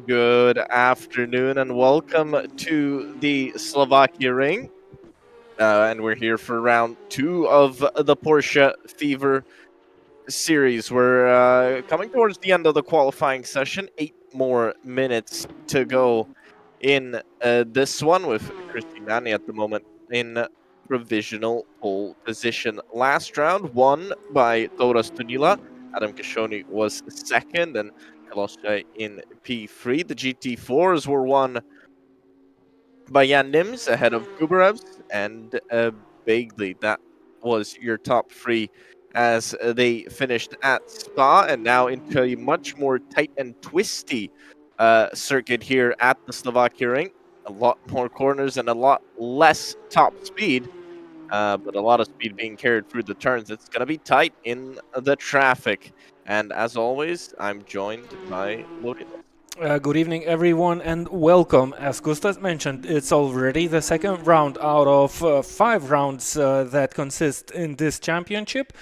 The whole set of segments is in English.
Good afternoon and welcome to the Slovakiaring. And we're here for round 2 of the Porsche Fever series. We're coming towards the end of the qualifying session. 8 more minutes to go in this one with Christinani at the moment in provisional pole position. Last round won by Toras Tunila. Adam Kashoni was second and Kalosha in P3. The GT4s were won by Jan Nims ahead of Kubarevs and Bagley. That was your top three as they finished at Spa and now into a much more tight and twisty circuit here at the Slovakiaring. A lot more corners and a lot less top speed, but a lot of speed being carried through the turns. It's going to be tight in the traffic. And as always, I'm joined by Lorena. Good evening, everyone, and welcome. As Gustav mentioned, it's already the second round out of 5 rounds that consist in this championship.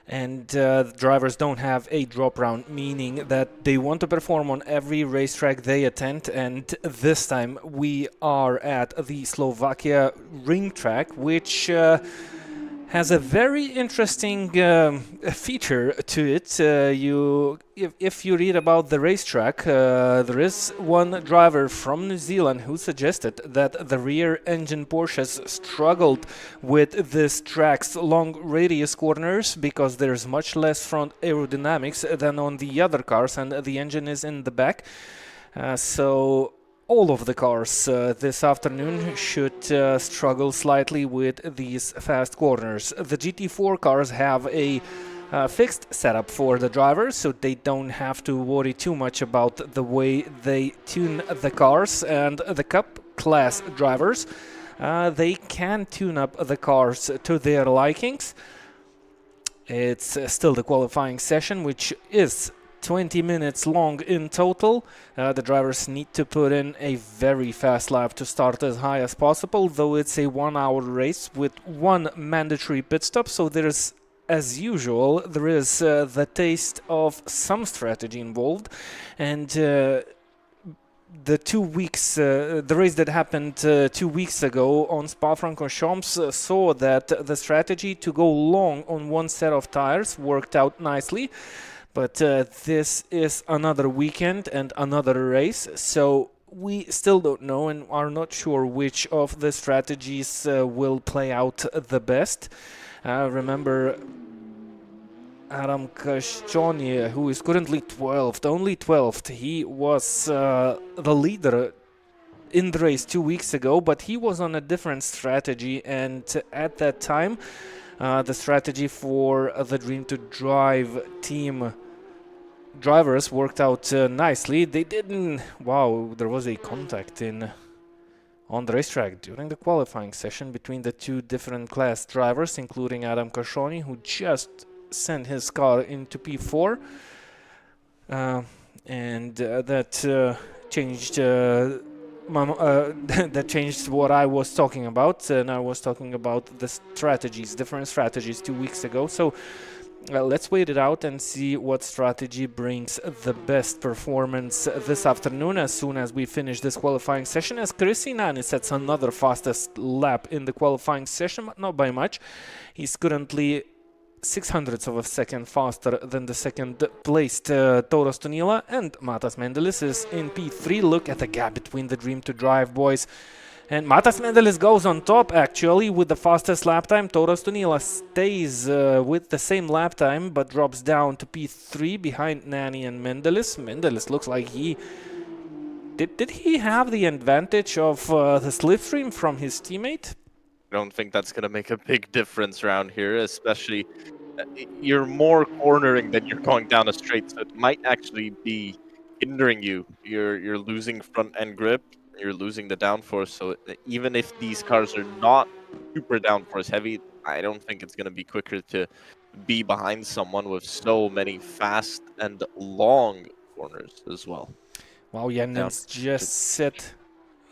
And the drivers don't have a drop round, meaning that they want to perform on every racetrack they attend. And this time we are at the Slovakia ring track, which has a very interesting feature to it. If you read about the racetrack, there is one driver from New Zealand who suggested that the rear engine Porsches struggled with this track's long radius corners because there's much less front aerodynamics than on the other cars, and the engine is in the back. So all of the cars this afternoon should struggle slightly with these fast corners. The GT4 cars have a fixed setup for the drivers, so they don't have to worry too much about the way they tune the cars. And the Cup class drivers, they can tune up the cars to their likings. It's still the qualifying session, which is 20 minutes long in total. The drivers need to put in a very fast lap to start as high as possible, though it's a 1-hour race with one mandatory pit stop, so there's, as usual, there is the taste of some strategy involved. And the race that happened 2 weeks ago on Spa-Francorchamps saw that the strategy to go long on one set of tires worked out nicely. But this is another weekend and another race, so we still don't know and are not sure which of the strategies will play out the best. Remember, Adam Kashchony, who is currently 12th, only 12th, he was the leader in the race 2 weeks ago, but he was on a different strategy, and at that time the strategy for the Dream to Drive team drivers worked out nicely. They didn't... Wow, there was a contact on the racetrack during the qualifying session between the two different class drivers, including Adam Kashoni, who just sent his car into P4. And that changed... that changed what I was talking about, and I was talking about the strategies, different strategies 2 weeks ago. So let's wait it out and see what strategy brings the best performance this afternoon as soon as we finish this qualifying session, as Christinani sets another fastest lap in the qualifying session, but not by much. He's currently 0.06 of a second faster than the second placed Toros Tunila, and Matas Mendelis is in P3. Look at the gap between the Dream to Drive boys. And Matas Mendelis goes on top actually with the fastest lap time. Toros Tunila stays with the same lap time but drops down to P3 behind Nani and Mendelis. Mendelis looks like he... Did he have the advantage of the slipstream from his teammate? I don't think that's going to make a big difference around here, especially you're more cornering than you're going down a straight, so it might actually be hindering you. You're losing front end grip, you're losing the downforce, so even if these cars are not super downforce heavy, I don't think it's going to be quicker to be behind someone with so many fast and long corners as well. Wow, Jannens just said...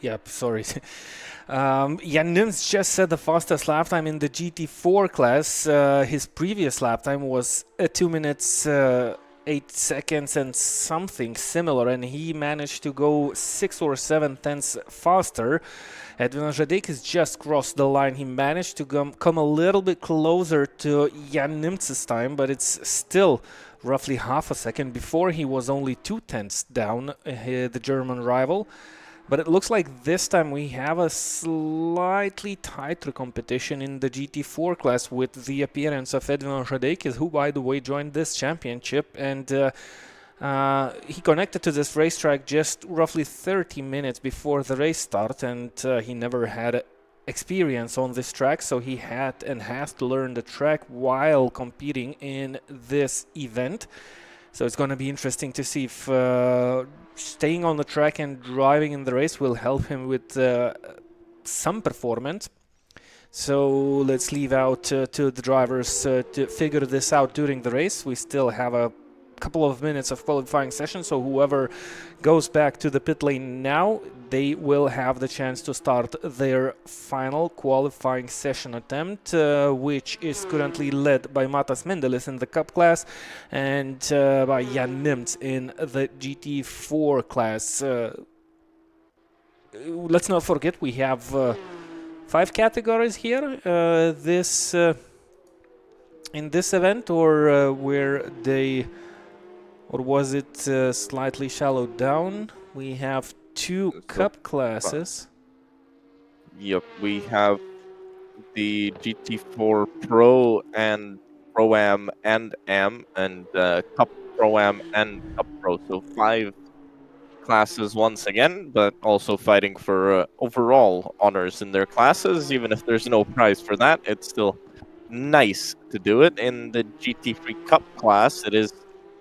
Yep, sorry. Jan Nims just set the fastest lap time in the GT4 class. His previous lap time was 2 minutes 8 seconds and something similar, and he managed to go 6 or 7 tenths faster. Edvin Žadeikis just crossed the line. He managed to come a little bit closer to Jan Nimtz's time, but it's still roughly half a second. Before, he was only 2 tenths down, the German rival. But it looks like this time we have a slightly tighter competition in the GT4 class with the appearance of Edvin Žadeikis, who, by the way, joined this championship. And he connected to this racetrack just roughly 30 minutes before the race start, and he never had experience on this track, so he had and has to learn the track while competing in this event. So it's going to be interesting to see if staying on the track and driving in the race will help him with some performance. So let's leave out to the drivers to figure this out during the race. We still have a couple of minutes of qualifying session, so whoever goes back to the pit lane now, they will have the chance to start their final qualifying session attempt, which is currently led by Matas Mendelis in the Cup class and by Jan Nimtz in the GT4 class. Let's not forget we have 5 categories here in this event, or where they... Or was it slightly shallowed down? We have 2 Cup classes. Yep, we have the GT4 Pro and Pro-Am and Am, and Cup Pro-Am and Cup Pro. So 5 classes once again, but also fighting for overall honors in their classes. Even if there's no prize for that, it's still nice to do it. In the GT3 Cup class, it is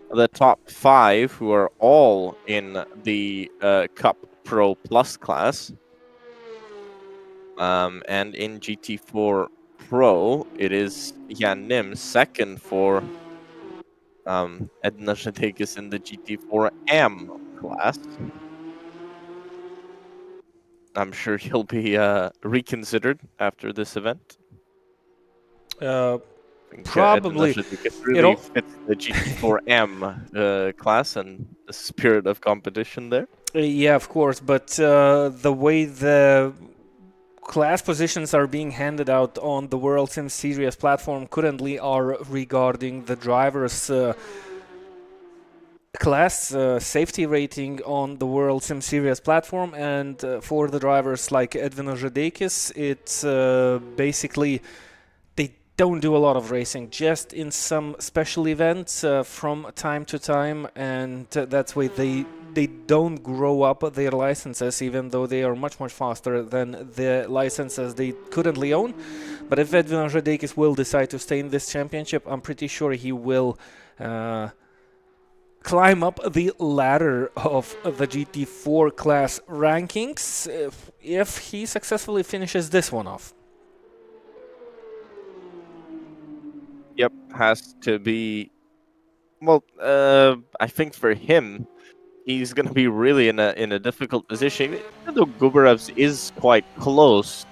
the top 5 who are all in the Cup Pro Plus class. And in GT4 Pro, it is Jan Nim second for Edna Žadeikis in the GT4 M class. I'm sure he'll be reconsidered after this event. Probably. It really fits the GT4M class and the spirit of competition there. Yeah, of course, but the way the class positions are being handed out on the WorldSimSeries platform currently are regarding the driver's class safety rating on the WorldSimSeries platform, and for the drivers like Edvin Žadeikis, it's basically don't do a lot of racing, just in some special events from time to time, and that's why they don't grow up their licenses, even though they are much faster than the licenses they currently own. But if Edvin Žadeikis will decide to stay in this championship, I'm pretty sure he will climb up the ladder of the GT4 class rankings if he successfully finishes this one off. Yep, has to be. Well, I think for him, he's going to be really in a difficult position. Even though Gubarev's is quite close,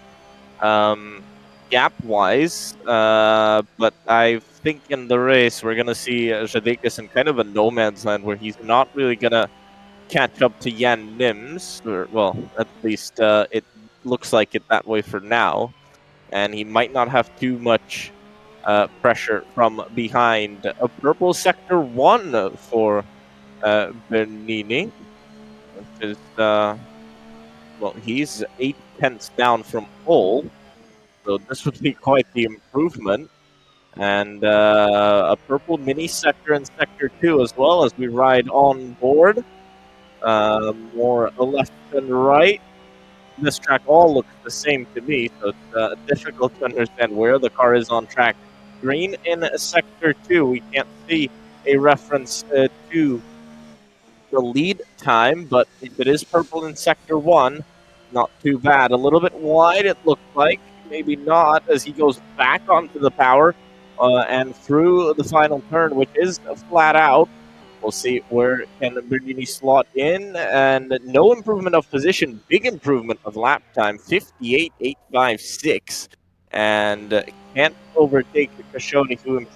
gap-wise, but I think in the race we're going to see Žadeikis in kind of a no man's land where he's not really going to catch up to Jan Nims, or well, at least it looks like it that way for now, and he might not have too much pressure from behind. A purple sector 1 for Bernini, which is, well, he's 8 tenths down from pole, so this would be quite the improvement. And a purple mini sector in sector 2 as well as we ride on board. More left and right. This track all looks the same to me, so it's difficult to understand where the car is on track. Green in sector 2, we can't see a reference to the lead time, but if it is purple in sector 1, not too bad. A little bit wide, it looked like, maybe not, as he goes back onto the power and through the final turn, which is flat out. We'll see where can Bernini slot in, and no improvement of position, big improvement of lap time, 58.856, and can't overtake Kashoni, who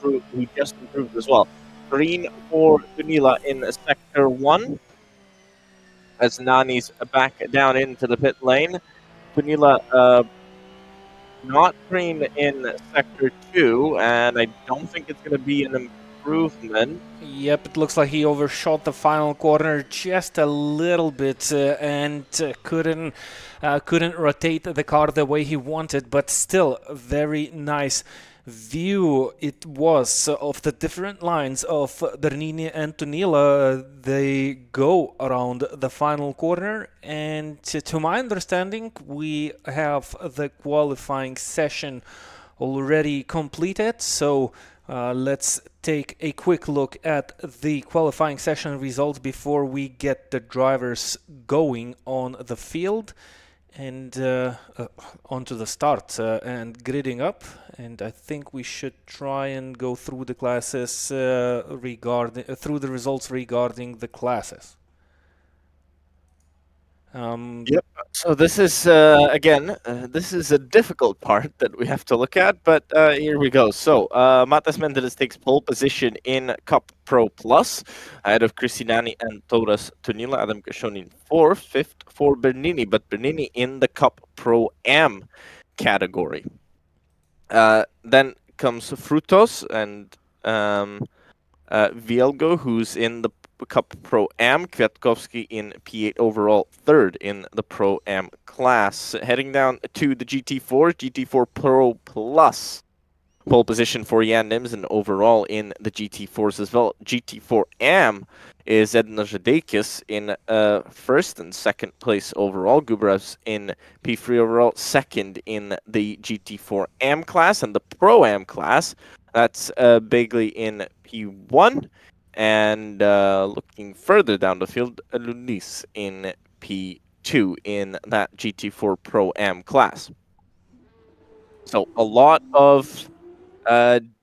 just improved as well. green for Dunila in Sector 1. As Nani's back down into the pit lane. Dunila not green in Sector 2, and I don't think it's going to be an improvement. Yep, it looks like he overshot the final corner just a little bit and couldn't rotate the car the way he wanted, but still a very nice view it was of the different lines of Bernini and Tunila. They go around the final corner, and to my understanding, we have the qualifying session already completed. So let's take a quick look at the qualifying session results before we get the drivers going on the field and onto the start and gridding up. And I think we should try and go through the classes through the results regarding the classes. Yep. So this is again, this is a difficult part that we have to look at, but here we go. So Matas Mendeles takes pole position in Cup Pro Plus ahead of Christinani and Toras Tunila. Adam Kashoni in fourth, fifth for Bernini, but Bernini in the Cup Pro Am category. Then comes Frutos and Vielgo, who's in the Cup Pro Am. Kwiatkowski in P8 overall, third in the Pro Am class. Heading down to the GT4, GT4 Pro Plus. Pole position for Jan Nimsen overall in the GT4s as well. GT4 Am is Edna Zhadekis in first and second place overall. Gubrevs in P3 overall, second in the GT4 Am class. And the Pro Am class, that's Begley in P1. And looking further down the field, Lunis in P2 in that GT4 Pro Am class. So a lot of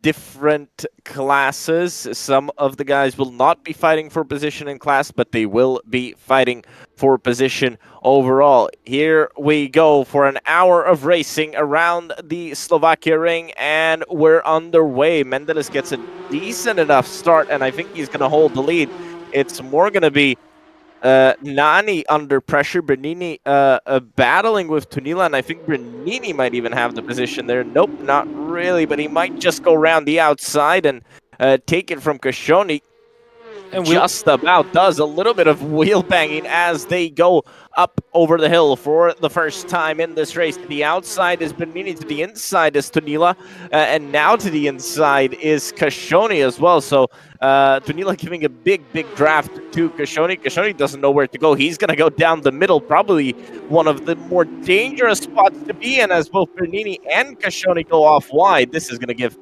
different classes. Some of the guys will not be fighting for position in class, but they will be fighting for position overall. Here we go for an hour of racing around the Slovakiaring, and we're underway. Mendeles gets a decent enough start, and I think he's going to hold the lead. It's more going to be Nani under pressure, Bernini battling with Tunila, and I think Bernini might even have the position there. Nope, not really, but he might just go around the outside and take it from Kashoni. And just about does. A little bit of wheel banging as they go up over the hill for the first time in this race. To the outside is Bernini, to the inside is Tunila, and now to the inside is Kashoni as well. So Tunila giving a big draft to Kashoni. Kashoni doesn't know where to go. He's going to go down the middle, probably one of the more dangerous spots to be in, as both Bernini and Kashoni go off wide. This is going to give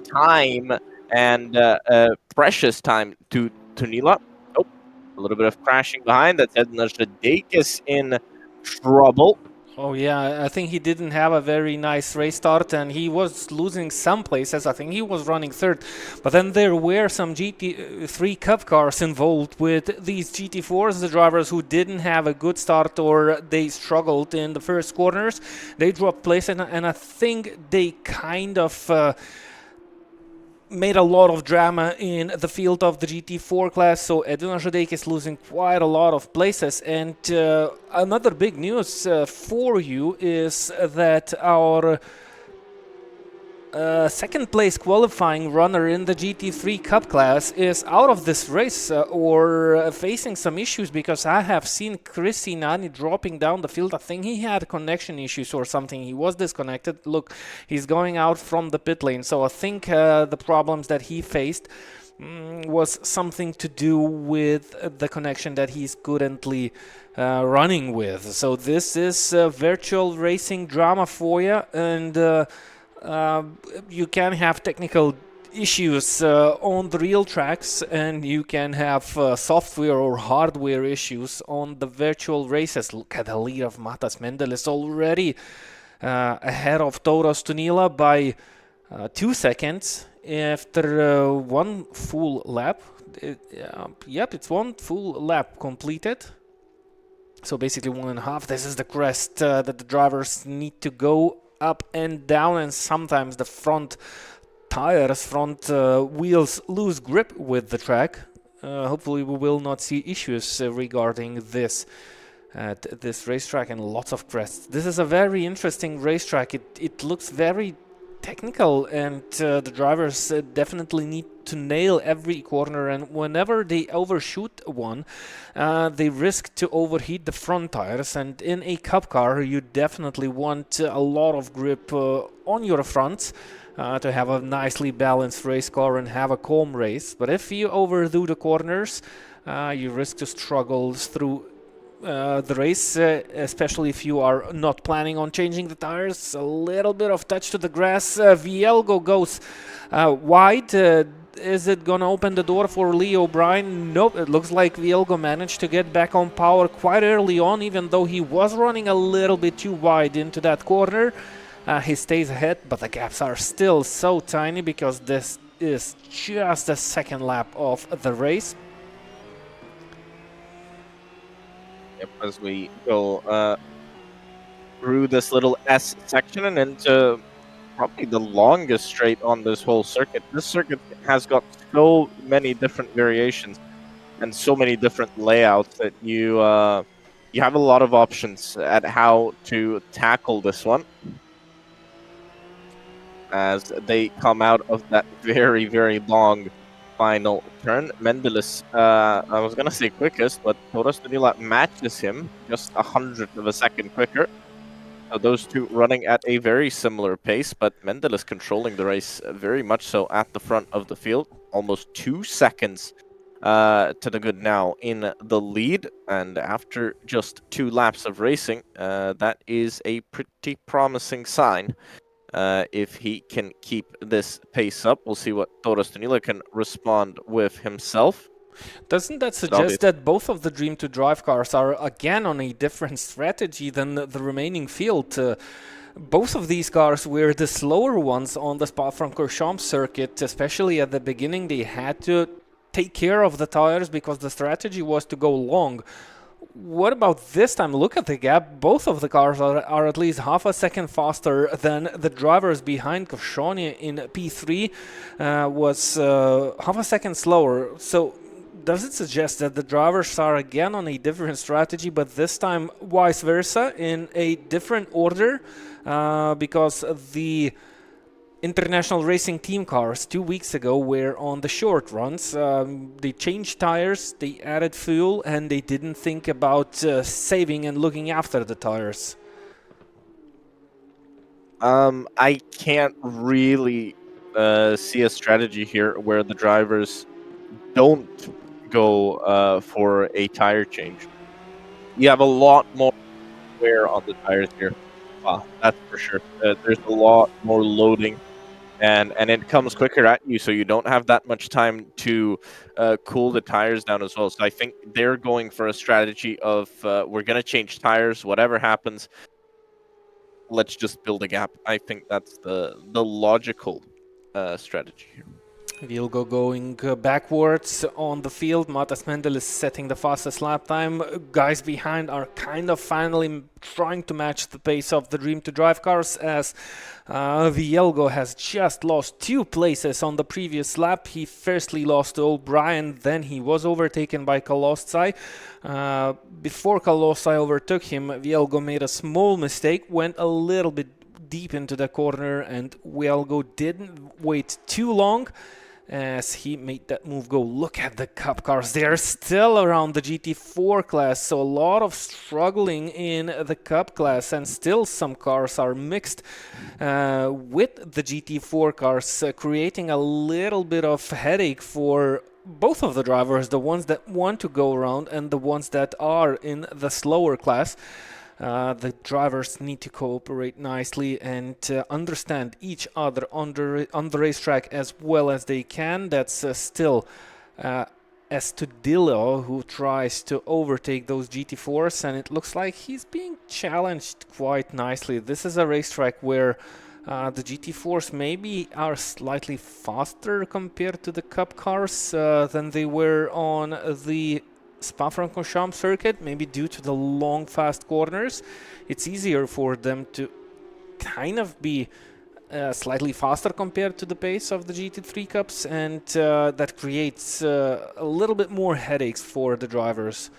time and precious time to Tunila. Oh, a little bit of crashing behind. That's Edna Zhadekis in trouble. Oh yeah, I think he didn't have a very nice race start, and he was losing some places. I think he was running third, but then there were some GT3 Cup cars involved with these GT4s, the drivers who didn't have a good start or they struggled in the first corners. They dropped place, and I think they kind of made a lot of drama in the field of the GT4 class, so Edina Zhadek is losing quite a lot of places. And another big news for you is that our second place qualifying runner in the GT3 Cup class is out of this race or facing some issues, because I have seen Chrissy Nani dropping down the field. I think he had connection issues or something. He was disconnected. Look, he's going out from the pit lane. So I think the problems that he faced was something to do with the connection that he's currently running with. So this is virtual racing drama for you, and you can have technical issues on the real tracks, and you can have software or hardware issues on the virtual races. Look at the lead of Matas Mendeles already ahead of Toros Tunila by 2 seconds after one full lap. Yep, it's one full lap completed. So basically 1.5. This is the crest that the drivers need to go up and down, and sometimes the front tires, front wheels lose grip with the track. Hopefully we will not see issues regarding this at this racetrack, and lots of crests. This is a very interesting racetrack. It looks very technical, and the drivers definitely need to nail every corner, and whenever they overshoot one, they risk to overheat the front tires, and in a cup car you definitely want a lot of grip on your fronts to have a nicely balanced race car and have a calm race. But if you overdo the corners, you risk to struggle through the race, especially if you are not planning on changing the tires. A little bit of touch to the grass. Vielgo goes wide. Is it gonna open the door for Lee O'Brien? Nope, it looks like Vielgo managed to get back on power quite early on, even though he was running a little bit too wide into that corner. He stays ahead, but the gaps are still so tiny because this is just the second lap of the race. As we go through this little S section and into probably the longest straight on this whole circuit. This circuit has got so many different variations and so many different layouts that you have a lot of options at how to tackle this one as they come out of that very, very long final turn. Mendelis, I was gonna say quickest, but Toros Danila matches him just 100th of a second quicker. So those two running at a very similar pace, but Mendelis controlling the race very much so at the front of the field. Almost 2 seconds to the good now in the lead. And after just 2 laps of racing, that is a pretty promising sign. If he can keep this pace up, we'll see what Toros Danila can respond with himself. Doesn't that suggest that both of the Dream to Drive cars are again on a different strategy than the remaining field? Both of these cars were the slower ones on the Spa-Francorchamps circuit, especially at the beginning. They had to take care of the tires because the strategy was to go long. What about this time? Look at the gap. Both of the cars are at least half a second faster than the drivers behind. Kovshony in P3 was half a second slower. So does it suggest that the drivers are again on a different strategy, but this time vice versa in a different order? Because the International Racing Team cars 2 weeks ago were on the short runs. They changed tires, they added fuel, and they didn't think about saving and looking after the tires. I can't really see a strategy here where the drivers don't go for a tire change. You have a lot more wear on the tires here. That's for sure. There's a lot more loading. And it comes quicker at you, so you don't have that much time to cool the tires down as well. So I think they're going for a strategy of we're going to change tires, whatever happens, let's just build a gap. I think that's the logical strategy here. Vilgo going backwards on the field. Matas Mendel is setting the fastest lap time. Guys behind are kind of finally trying to match the pace of the Dream to Drive cars, as Vielgo has just lost 2 places on the previous lap. He firstly lost to O'Brien, then he was overtaken by Kalostsai. Before Kalostsai overtook him, Vielgo made a small mistake, went a little bit deep into the corner, and Vielgo didn't wait too long as he made that move go. Look at the Cup cars. They are still around the GT4 class, so a lot of struggling in the Cup class, and still some cars are mixed with the GT4 cars, creating a little bit of headache for both of the drivers, the ones that want to go around and the ones that are in the slower class. The drivers need to cooperate nicely and understand each other on the racetrack as well as they can. That's still Estudillo who tries to overtake those GT4s, and it looks like he's being challenged quite nicely. This is a racetrack where the GT4s maybe are slightly faster compared to the Cup cars than they were on the Spa-Francorchamps circuit, maybe due to the long, fast corners. It's easier for them to kind of be slightly faster compared to the pace of the GT3 Cups, and that creates a little bit more headaches for the drivers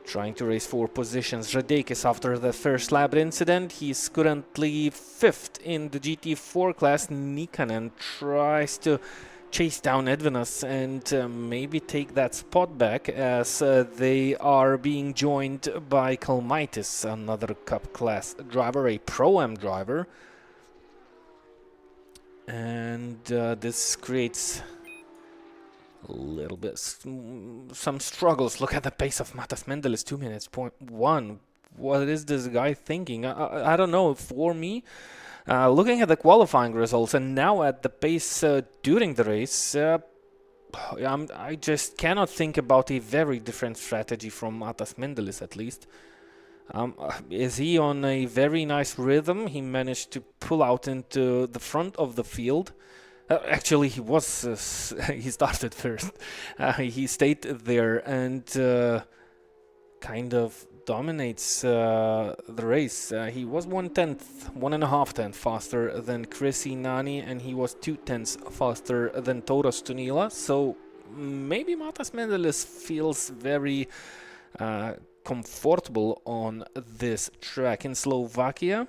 trying to race for positions. Radekis, after the first lap incident, he's currently 5th in the GT4 class. Nikanen tries to chase down Edvinas and maybe take that spot back, as they are being joined by Kalmaitis, another Cup class driver, a Pro-Am driver. And this creates a little bit some struggles. Look at the pace of Matas Mendelis, 2 minutes, 0.1. What is this guy thinking? I don't know. For me, looking at the qualifying results and now at the pace during the race, I just cannot think about a very different strategy from Matas Mendelis, at least. Is he on a very nice rhythm? He managed to pull out into the front of the field. Actually, he was he started first. He stayed there and kind of dominates the race. He was 1.5 faster than Chrissy Nani, and he was 0.2 faster than Toros Tunila. So maybe Matas Mendelis feels very comfortable on this track in Slovakia.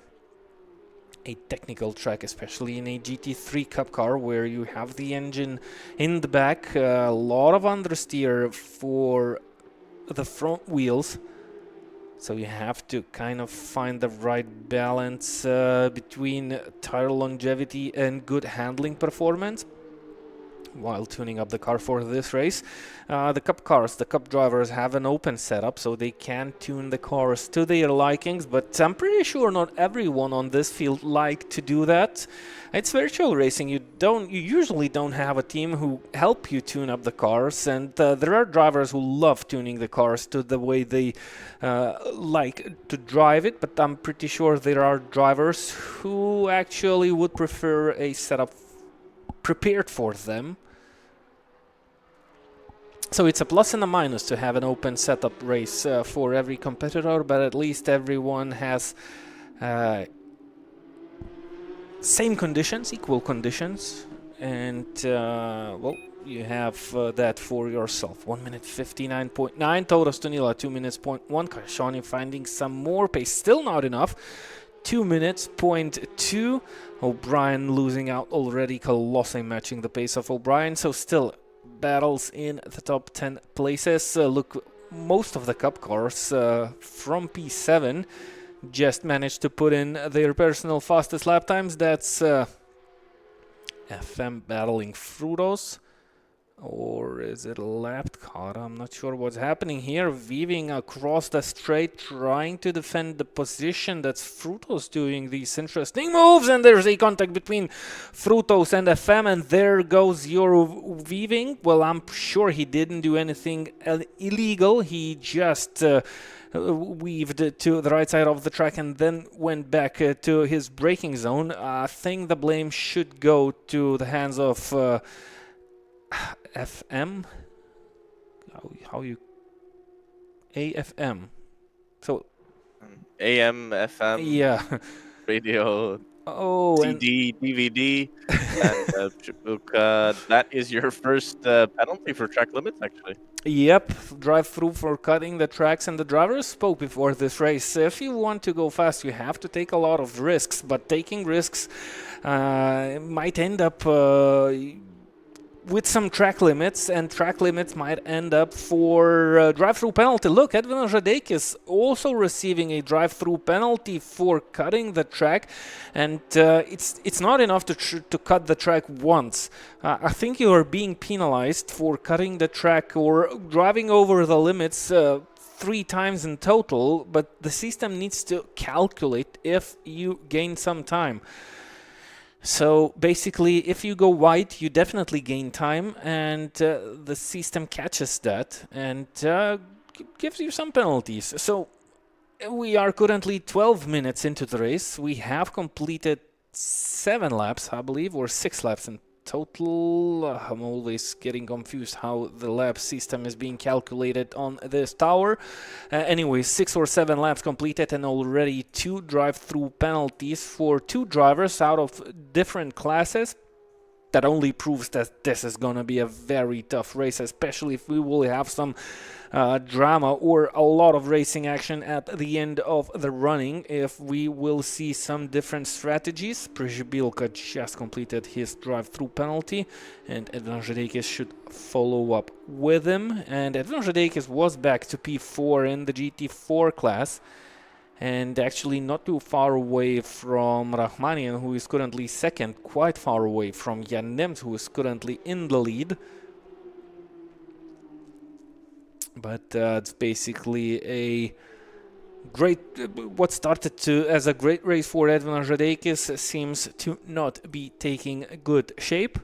A technical track, especially in a GT3 Cup car where you have the engine in the back, a lot of understeer for the front wheels, so you have to kind of find the right balance between tire longevity and good handling performance while tuning up the car for this race. The Cup drivers have an open setup, so they can tune the cars to their likings, but I'm pretty sure not everyone on this field like to do that. It's virtual racing. You usually don't have a team who help you tune up the cars, and there are drivers who love tuning the cars to the way they like to drive it, but I'm pretty sure there are drivers who actually would prefer a setup prepared for them. So it's a plus and a minus to have an open setup race for every competitor, but at least everyone has same conditions, equal conditions, and well, you have that for yourself. 1 minute 59.9, Toros Tunila 2 minutes 0.1, Kashani finding some more pace, still not enough. 2 minutes 0.2, O'Brien losing out already, Colosse matching the pace of O'Brien, so still battles in the top 10 places. Look, most of the Cup cars from P7 just managed to put in their personal fastest lap times. That's FM battling Frutos, or is it a lapped car? I'm not sure what's happening here. Weaving across the straight, trying to defend the position. That's Frutos doing these interesting moves, and there's a contact between Frutos and FM, and there goes your Weaving. Well, I'm sure he didn't do anything illegal. He just weaved to the right side of the track and then went back to his braking zone. I think the blame should go to the hands of FM. How you AFM? So AM, FM, yeah, radio, oh, CD, DVD, and that is your first penalty for track limits, actually. Yep, drive through for cutting the tracks, and the drivers spoke before this race. If you want to go fast, you have to take a lot of risks, but taking risks might end up with some track limits, and track limits might end up for drive-through penalty. Look, Edvin Radekis also receiving a drive-through penalty for cutting the track, and it's not enough to cut the track once. I think you are being penalized for cutting the track or driving over the limits 3 times in total, but the system needs to calculate if you gain some time. So basically, if you go wide, you definitely gain time, and the system catches that and gives you some penalties. So we are currently 12 minutes into the race. We have completed 7 laps, I believe, or 6 laps in total. I'm always getting confused how the lap system is being calculated on this tower. Anyway, 6 or 7 laps completed and already 2 drive-through penalties for 2 drivers out of different classes. That only proves that this is going to be a very tough race, especially if we will have some drama or a lot of racing action at the end of the running. If we will see some different strategies. Przybyłka just completed his drive-through penalty, and Edwin Žadeikis should follow up with him. And Edwin Žadeikis was back to P4 in the GT4 class, and actually not too far away from Rahmanian, who is currently second, quite far away from Jan Nems, who is currently in the lead. But it's basically a great, what started as a great race for Edwin Žadeikis seems to not be taking good shape.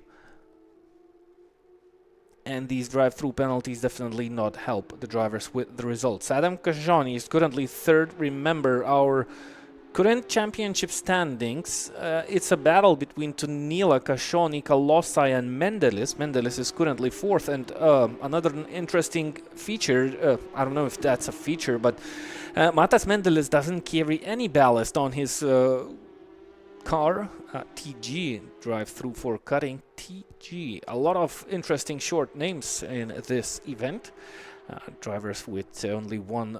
And these drive-through penalties definitely not help the drivers with the results. Adam Kajani is currently third. Remember, our current championship standings, it's a battle between Tunila, Kashoni, Kalosai and Mendelis. Mendelis is currently fourth, and another interesting feature, I don't know if that's a feature, but Matas Mendelis doesn't carry any ballast on his car. TG, drive-through for cutting, TG. A lot of interesting short names in this event. Drivers with only one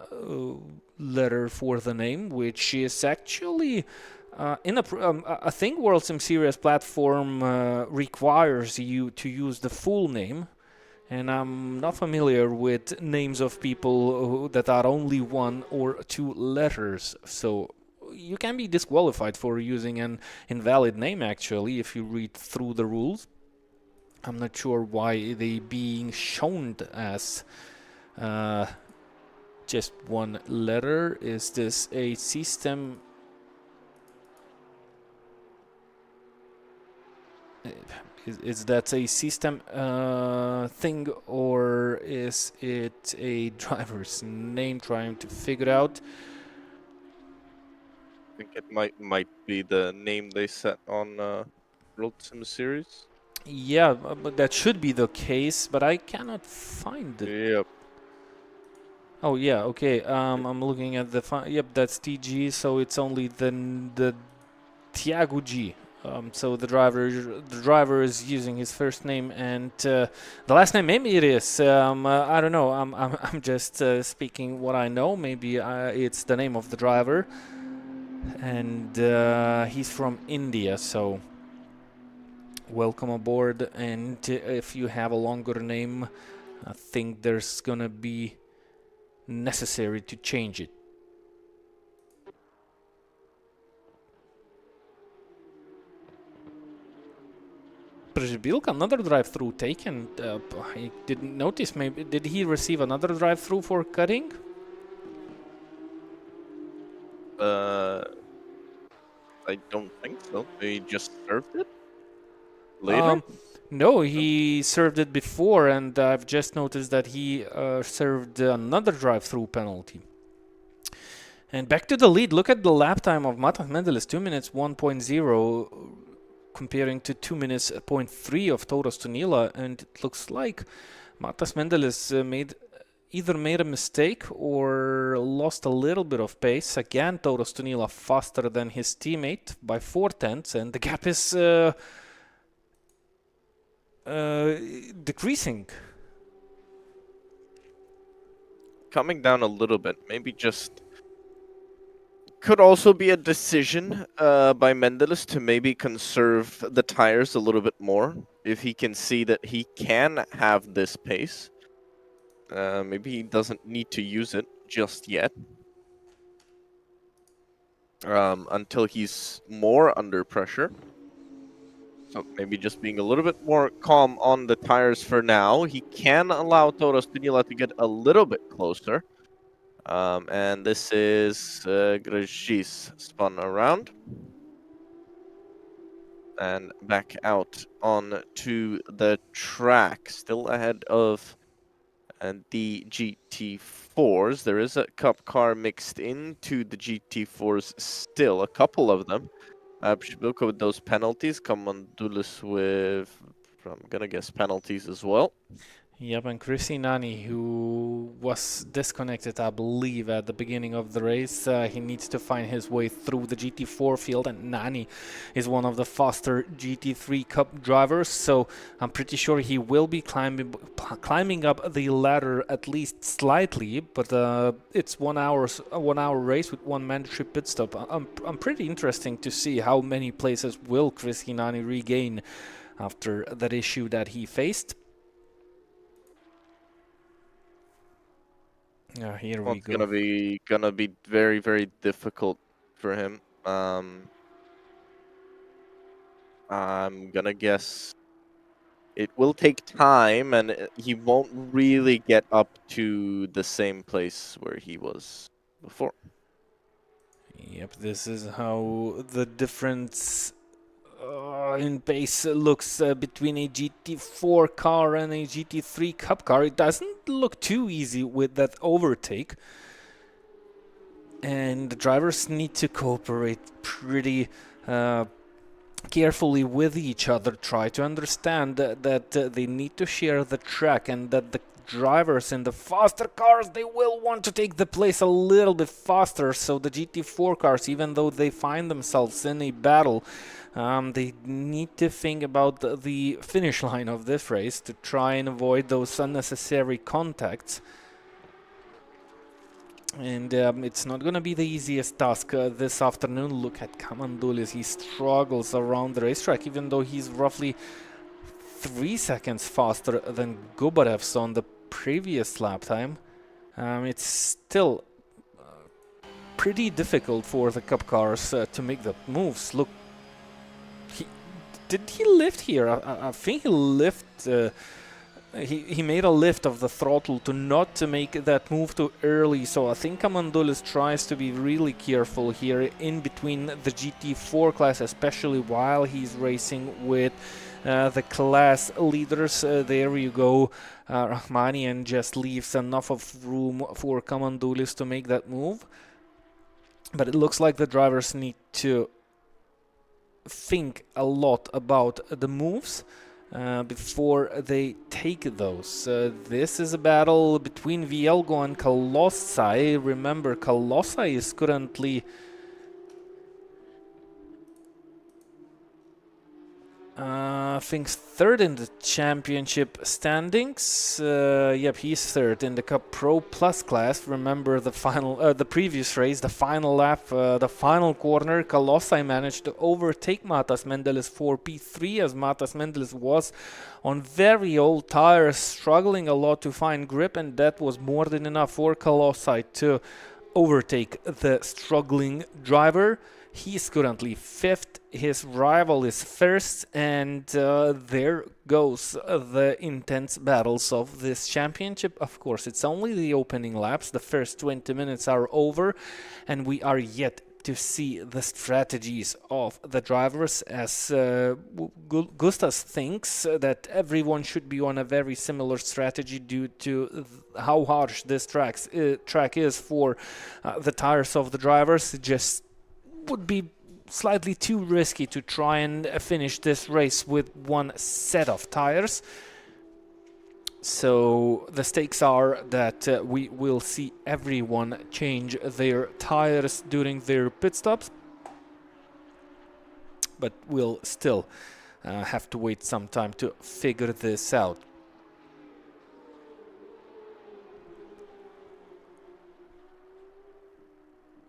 letter for the name, which is actually in I think WorldSimSeries platform requires you to use the full name, and I'm not familiar with names of people that are only 1 or 2 letters, so you can be disqualified for using an invalid name actually if you read through the rules. I'm not sure why they being shown as just 1 letter. Is this a system? Is that a system thing, or is it a driver's name? Trying to figure out. I think it might be the name they set on WorldSimSeries. Yeah, but that should be the case, but I cannot find it. Yep. Oh yeah, okay. I'm looking at the yep, that's TG, so it's only the Tiago G. So the driver is using his first name, and the last name maybe it is. I don't know. I'm just speaking what I know. Maybe it's the name of the driver, and he's from India. So welcome aboard. And if you have a longer name, I think there's gonna be necessary to change it. Przybyłka, another drive-through taken. I didn't notice. Maybe did he receive another drive-through for cutting? I don't think so. They just served it later. No, he served it before, and I've just noticed that he served another drive-through penalty. And back to the lead. Look at the lap time of Matas Mendelis, 2 minutes 1.0, comparing to 2 minutes 0.3 of Tauras Tunila, and it looks like Matas Mendelis either made a mistake or lost a little bit of pace. Again, Tauras Tunila faster than his teammate by 4/10, and the gap is decreasing. Coming down a little bit, maybe just could also be a decision by Mendelis to maybe conserve the tires a little bit more if he can see that he can have this pace. Maybe he doesn't need to use it just yet until he's more under pressure. So maybe just being a little bit more calm on the tires for now. He can allow Tauras Tunila to get a little bit closer. And this is Grezis spun around. And back out on to the track. Still ahead of the GT4s. There is a cup car mixed into the GT4s still, a couple of them. Pshbilka with those penalties. Kamandulis with, I'm gonna guess, penalties as well. Yep, and Nani, who was disconnected, I believe, at the beginning of the race, he needs to find his way through the GT4 field, and Nani is one of the faster GT3 Cup drivers, so I'm pretty sure he will be climbing up the ladder at least slightly, but it's 1 hour race with one mandatory pit stop. I'm pretty interesting to see how many places will Nani regain after that issue that he faced. Here we go. It's gonna be very, very difficult for him. I'm gonna guess it will take time, and he won't really get up to the same place where he was before. Yep, this is how the difference in pace looks between a GT4 car and a GT3 Cup car. It doesn't look too easy with that overtake. And the drivers need to cooperate pretty carefully with each other, try to understand that they need to share the track, and that the drivers in the faster cars, they will want to take the place a little bit faster. So the GT4 cars, even though they find themselves in a battle, they need to think about the finish line of this race to try and avoid those unnecessary contacts. And it's not going to be the easiest task this afternoon. Look at Kamandulis. He struggles around the racetrack, even though he's roughly 3 seconds faster than Gubarev's on the previous lap time. It's still pretty difficult for the Cup cars to make the moves. Look, did he lift here? I think he lifted... He made a lift of the throttle to not to make that move too early, so I think Kamandulis tries to be really careful here in between the GT4 class, especially while he's racing with the class leaders. There you go, Rahmanian just leaves enough of room for Kamandulis to make that move, but it looks like the drivers need to think a lot about the moves before they take those. This is a battle between Vielgo and Colossi. Remember, Colossi is currently I think third in the championship standings. Yep, he's third in the Cup Pro Plus class. Remember the final, the previous race, the final lap, the final corner. Colossi managed to overtake Matas Mendelis for P3, as Matas Mendelis was on very old tires, struggling a lot to find grip, and that was more than enough for Colossi to overtake the struggling driver. He's currently fifth, his rival is first, and there goes the intense battles of this championship. Of course, it's only the opening laps, the first 20 minutes are over, and we are yet to see the strategies of the drivers, as Gustas thinks that everyone should be on a very similar strategy due to how harsh this track is for the tires of the drivers. It just would be slightly too risky to try and finish this race with one set of tires. So the stakes are that we will see everyone change their tires during their pit stops, but we'll still have to wait some time to figure this out.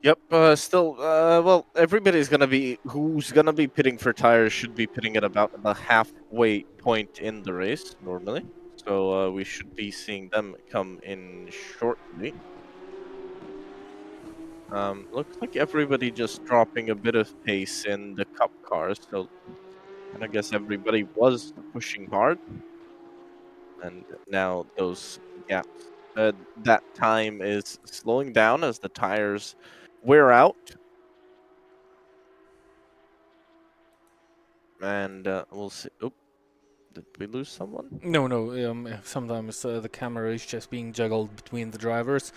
Yep, still, well, everybody's gonna be, who's gonna be pitting for tires should be pitting at about the halfway point in the race, normally. So we should be seeing them come in shortly. Looks like everybody just dropping a bit of pace in the Cup cars, so I guess everybody was pushing hard. And now those gaps, that time is slowing down as the tires wear out. And we'll see. Oh, did we lose someone? No, sometimes the camera is just being juggled between the drivers.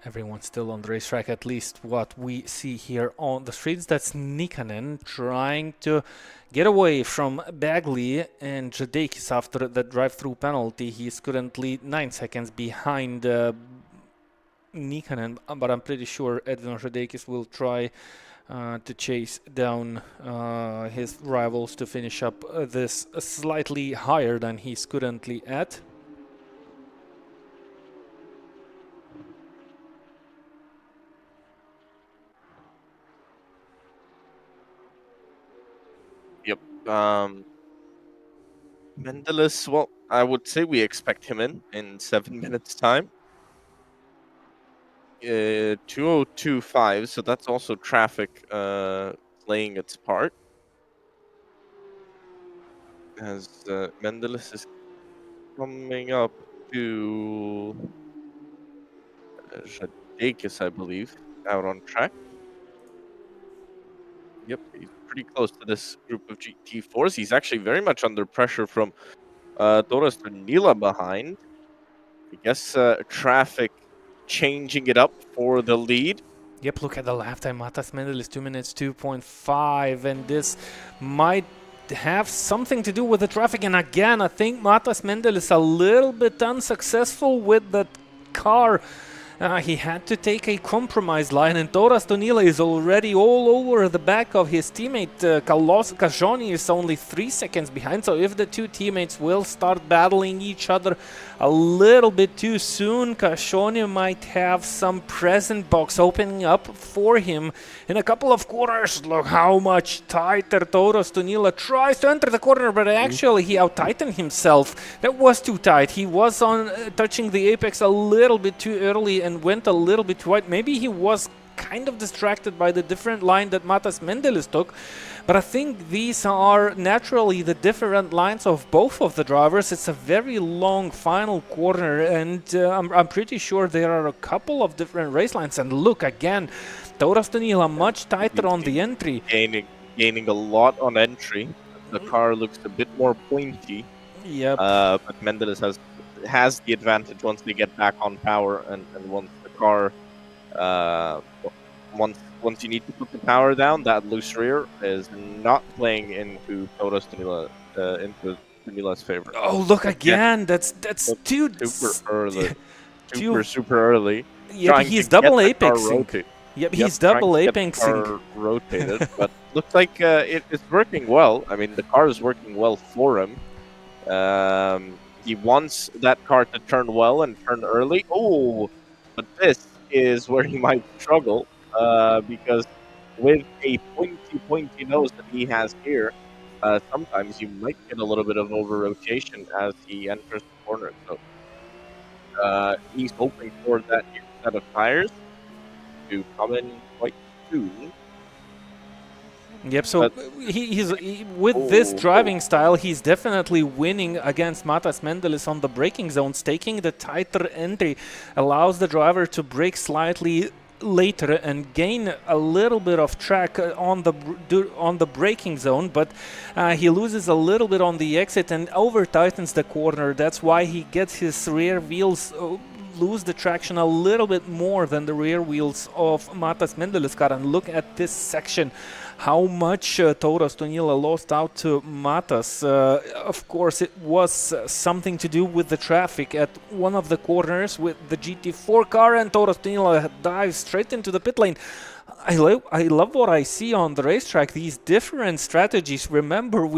Everyone's still on the racetrack, at least what we see here on the streets. That's Nikkanen trying to get away from Bagley and Jadekis after the drive-through penalty. He's currently 9 seconds behind Nikkanen, but I'm pretty sure Edvin Jadekis will try to chase down his rivals to finish up this slightly higher than he's currently at. Yep. Mendelis, well, I would say we expect him in 7 minutes' time. 2025, so that's also traffic playing its part. As Mendelis is coming up to Jadekis, I believe, out on track. Yep, he's pretty close to this group of GT4s. He's actually very much under pressure from Doras Nila behind. I guess traffic changing it up for the lead. Yep, look at the lap time. Matas Mendelis 2 minutes 2.5, and this might have something to do with the traffic. And again, I think Matas Mendelis a little bit unsuccessful with the car. He had to take a compromise line, and Toras Tonila is already all over the back of his teammate. Kajoni is only 3 seconds behind, so if the two teammates will start battling each other a little bit too soon, Kajoni might have some present box opening up for him in a couple of corners. Look how much tighter Toras Tonila tries to enter the corner, but actually he out-tightened himself. That was too tight. He was on touching the apex a little bit too early and went a little bit too wide. Maybe he was kind of distracted by the different line that Matas Mendelis took, but I think these are naturally the different lines of both of the drivers. It's a very long final corner, and I'm pretty sure there are a couple of different race lines. And look again, Toras Tonila much tighter on the entry. Gaining a lot on entry. The car looks a bit more pointy. Yep. But Mendelis has the advantage once they get back on power, and once the car once you need to put the power down, that loose rear is not playing into Toras Tonila into Tonila's favor. Oh, look again! That's too super early, super early. Yeah, he's double apexing. Yep, he's double apexing. Rotated, but looks like it's working well. I mean, the car is working well for him. He wants that car to turn well and turn early. Oh, but this is where he might struggle because with a pointy nose that he has here, sometimes you might get a little bit of over-rotation as he enters the corner. So he's hoping for that new set of tires to come in quite soon. Yep, so with this driving style, he's definitely winning against Matas Mendelis on the braking zones. Taking the tighter entry allows the driver to brake slightly later and gain a little bit of track on the braking zone, but he loses a little bit on the exit and over tightens the corner. That's why he gets his rear wheels lose the traction a little bit more than the rear wheels of Matas Mendelis car. And look at this section, how much Toras Tonila lost out to Matas. Of course, it was something to do with the traffic at one of the corners with the GT4 car, and Toras Tonila dives straight into the pit lane. I love what I see on the racetrack, these different strategies. Remember,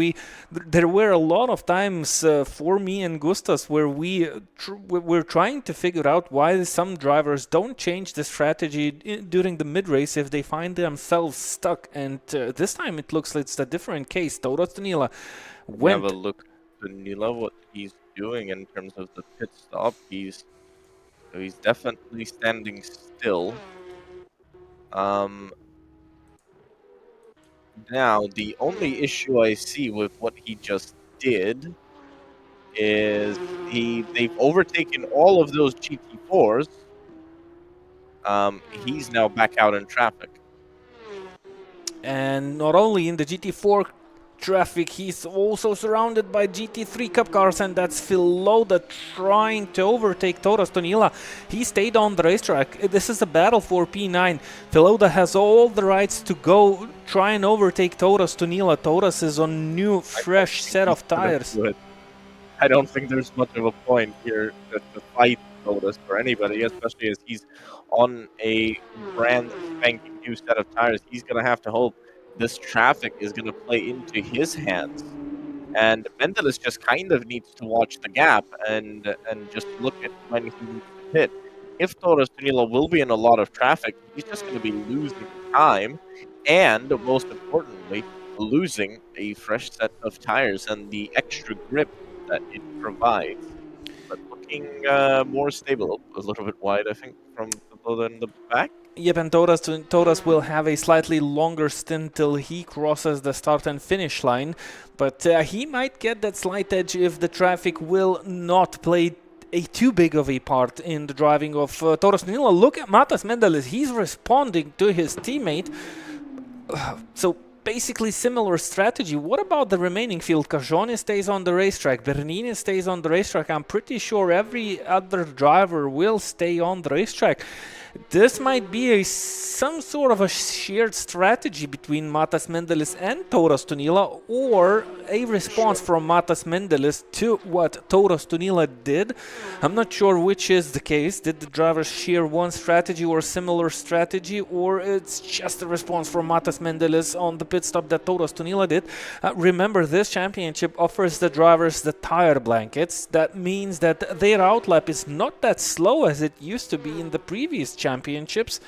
there were a lot of times for me and Gustas where we're trying to figure out why some drivers don't change the strategy during the mid-race if they find themselves stuck. And this time it looks like it's a different case. Toras Tonila went... Have a look at Tonila, what he's doing in terms of the pit stop. He's definitely standing still. Now, the only issue I see with what he just did is they've overtaken all of those GT4s. He's now back out in traffic. And not only in the GT4 traffic. He's also surrounded by GT3 Cup cars, and that's Filoda trying to overtake Toras Tonila. He stayed on the racetrack. This is a battle for P9. Filoda has all the rights to go try and overtake Toras Tonila. Toras is on new, fresh set of tires. I don't think there's much of a point here to fight Toras for anybody, especially as he's on a brand spanking new set of tires. He's going to have to hope this traffic is going to play into his hands. And Mendelis just kind of needs to watch the gap and just look at when he needs to hit. If Toras Tonila will be in a lot of traffic, he's just going to be losing time and, most importantly, losing a fresh set of tires and the extra grip that it provides. But looking more stable, a little bit wide, I think, from the in the back. Yep, and Toras will have a slightly longer stint till he crosses the start and finish line, but he might get that slight edge if the traffic will not play a too big of a part in the driving of Toras Tonila. Look at Matas Mendelis, he's responding to his teammate. So basically similar strategy. What about the remaining field? Cajone stays on the racetrack, Bernini stays on the racetrack. I'm pretty sure every other driver will stay on the racetrack. This might be some sort of a shared strategy between Matas Mendelis and Toras Tonila, or a response from Matas Mendelis to what Toras Tonila did. I'm not sure which is the case. Did the drivers share one strategy or similar strategy, or it's just a response from Matas Mendelis on the pit stop that Toras Tonila did? Remember, this championship offers the drivers the tire blankets. That means that their outlap is not that slow as it used to be in the previous championships.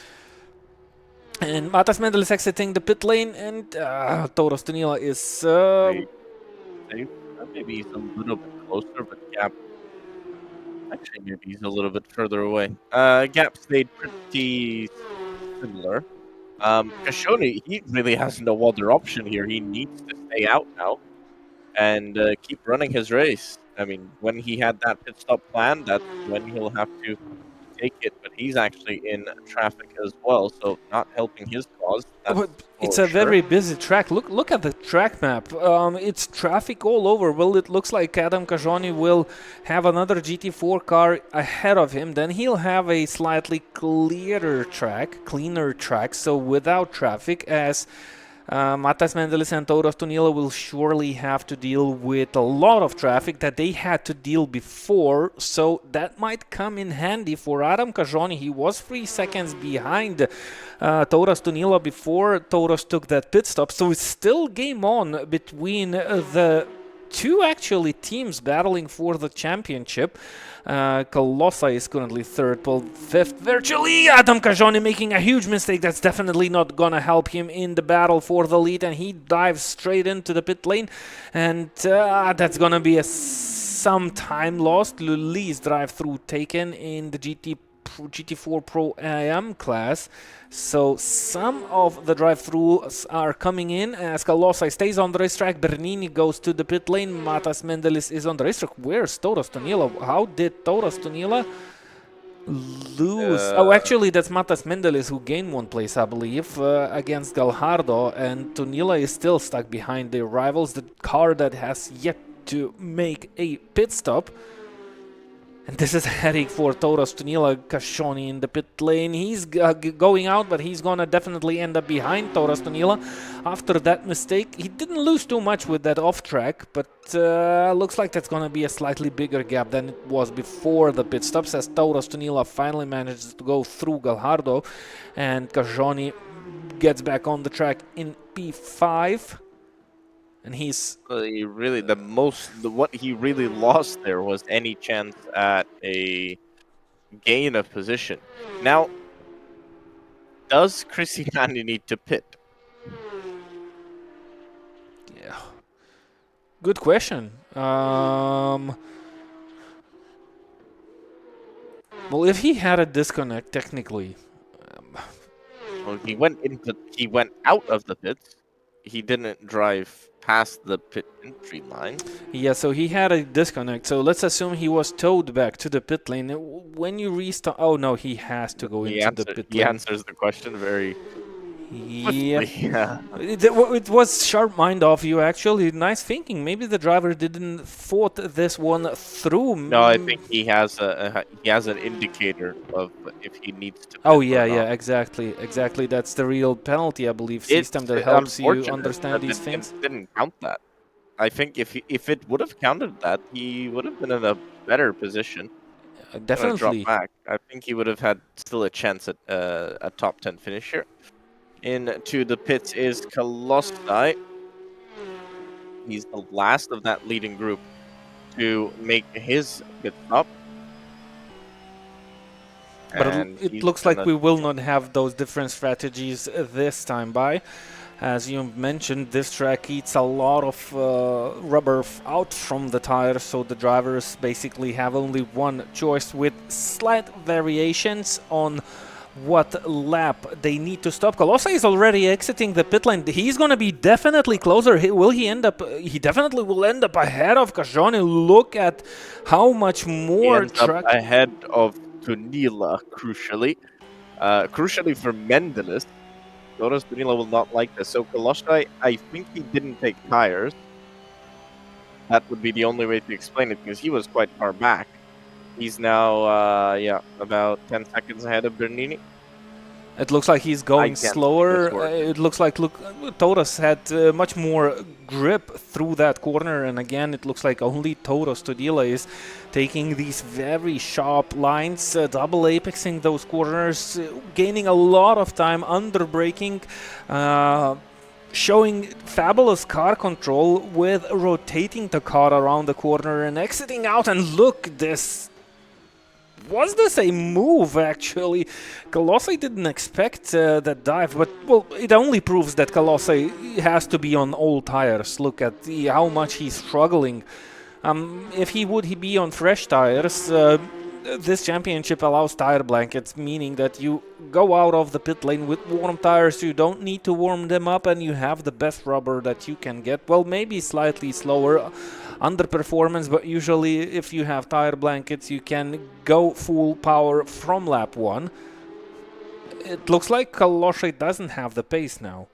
And Matas Mendelis exiting the pit lane, and Toras Tonila is maybe he's a little bit closer, but Gap actually maybe he's a little bit further away. Gap stayed pretty similar. Kashoni, he really has no other option here. He needs to stay out now and keep running his race. I mean, when he had that pit stop plan, that's when he'll have to take it, but he's actually in traffic as well, so not helping his cause. It's a very busy track. Look at the track map. It's traffic all over. Well, it looks like Adam Cajoni will have another GT4 car ahead of him. Then he'll have a slightly cleaner track, so without traffic, as Matas Mendelis and Toras Tonila will surely have to deal with a lot of traffic that they had to deal before, so that might come in handy for Adam Cajoni. He was 3 seconds behind Toras Tonila before Toras took that pit stop, so it's still game on between the two actually teams battling for the championship. Colossi is currently third, Paul fifth. Virtually, Adam Cajoni making a huge mistake. That's definitely not gonna help him in the battle for the lead, and he dives straight into the pit lane, and that's gonna be some time lost. Lulis drive-through taken in the GT4 Pro AM class, so some of the drive-throughs are coming in as Colossi stays on the racetrack. Bernini goes to the pit lane. Matas Mendelis is on the racetrack. Where's Toras Tonila? How did Toras Tonila lose? Oh, actually, that's Matas Mendelis who gained one place, I believe, against Galhardo, and Tonila is still stuck behind their rivals, the car that has yet to make a pit stop. And this is a headache for Toras Tonila. Cajoni in the pit lane. He's going out, but he's gonna definitely end up behind Toras Tonila. After that mistake, he didn't lose too much with that off track, but looks like that's gonna be a slightly bigger gap than it was before the pit stops, as Toras Tonila finally manages to go through Galhardo, and Cajoni gets back on the track in P5. And he's really what he really lost there was any chance at a gain of position. Now, does Cristiani need to pit? Yeah, good question. Well, if he had a disconnect, technically, well, he went out of the pits. He didn't drive past the pit entry line. Yeah, so he had a disconnect. So let's assume he was towed back to the pit lane. When you restart, oh no, he has to go into the pit lane. He answers the question very Yep. swiftly. Yeah. It was sharp mind of you, actually. Nice thinking. Maybe the driver didn't thought this one through. No, I think he has an indicator of if he needs to Oh pit or yeah, not. yeah, exactly. That's the real penalty, I believe, It's system that helps you unfortunate understand that these it things. didn't count that. I think if it would have counted that, he would have been in a better position. Gonna drop Definitely. back. I think he would have had still a chance at a top 10 finish here. Into the pits is Colossi. He's the last of that leading group to make his pit stop, But and it he's looks like gonna. we will not have those different strategies this time by. As you mentioned, this track eats a lot of rubber out from the tires, so the drivers basically have only one choice with slight variations on what lap they need to stop. Colossi is already exiting the pit lane. He's going to be definitely closer. Will he end up? He definitely will end up ahead of Cajoni. Look at how much He more ends up track. ahead of Tunila, crucially. Crucially for Mendelis. Notice Tunila will not like this. So Colossi, I think he didn't take tires. That would be the only way to explain it because he was quite far back. He's now, yeah, about 10 seconds ahead of Bernini. It looks like he's I going can't see this slower. working. It looks like Toros had much more grip through that corner, and again, it looks like only Toros Todila is taking these very sharp lines, double apexing those corners, gaining a lot of time under braking. Showing fabulous car control with rotating the car around the corner and exiting out. And look, this was this a move, actually? Colossi didn't expect that dive, but, well, it only proves that Colossi has to be on old tires. Look at how much he's struggling. If he would be on fresh tires, this championship allows tire blankets, meaning that you go out of the pit lane with warm tires, you don't need to warm them up, and you have the best rubber that you can get. Well, maybe slightly slower underperformance, but usually if you have tire blankets, you can go full power from lap 1. It looks like Colossi doesn't have the pace now.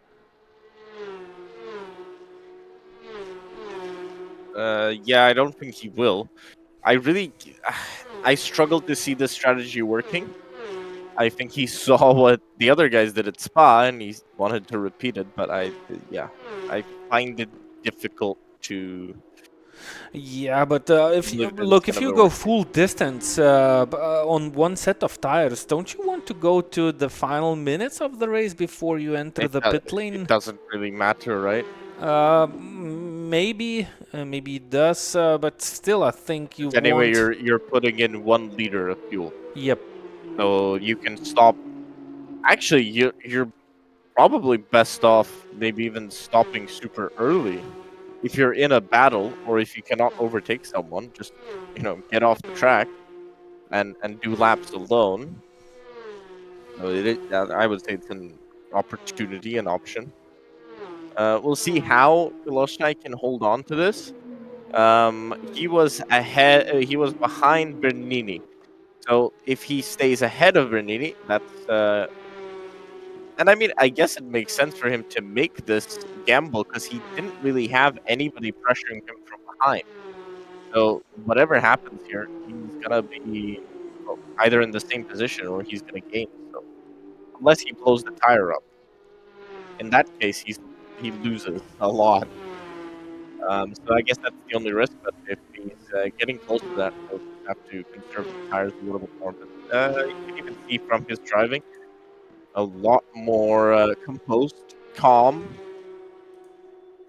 Yeah, I don't think he will. I really, I struggled to see this strategy working. I think he saw what the other guys did at Spa and he wanted to repeat it, but yeah, I find it difficult to Yeah, but believe that it's if gonna you be go working. full distance on one set of tires, don't you want to go to the final minutes of the race before you enter the pit It lane? doesn't really matter, right? Maybe it does, but still, I think you Anyway, want. you're putting in 1 liter of fuel, Yep. so you can stop. Actually, you're probably best off maybe even stopping super early. If you're in a battle or if you cannot overtake someone, just get off the track and do laps alone. So I would say it's an opportunity, an option. We'll see how Miloshnik can hold on to this. He was ahead. He was behind Bernini. So if he stays ahead of Bernini, that's and I mean, I guess it makes sense for him to make this gamble because he didn't really have anybody pressuring him from behind. So whatever happens here, he's gonna be either in the same position or he's gonna gain. So unless he blows the tire up, in that case, he loses a lot. So I guess that's the only risk. But if he's getting close to that, he'll just have to conserve the tires a little bit more. But you can even see from his driving a lot more composed, calm,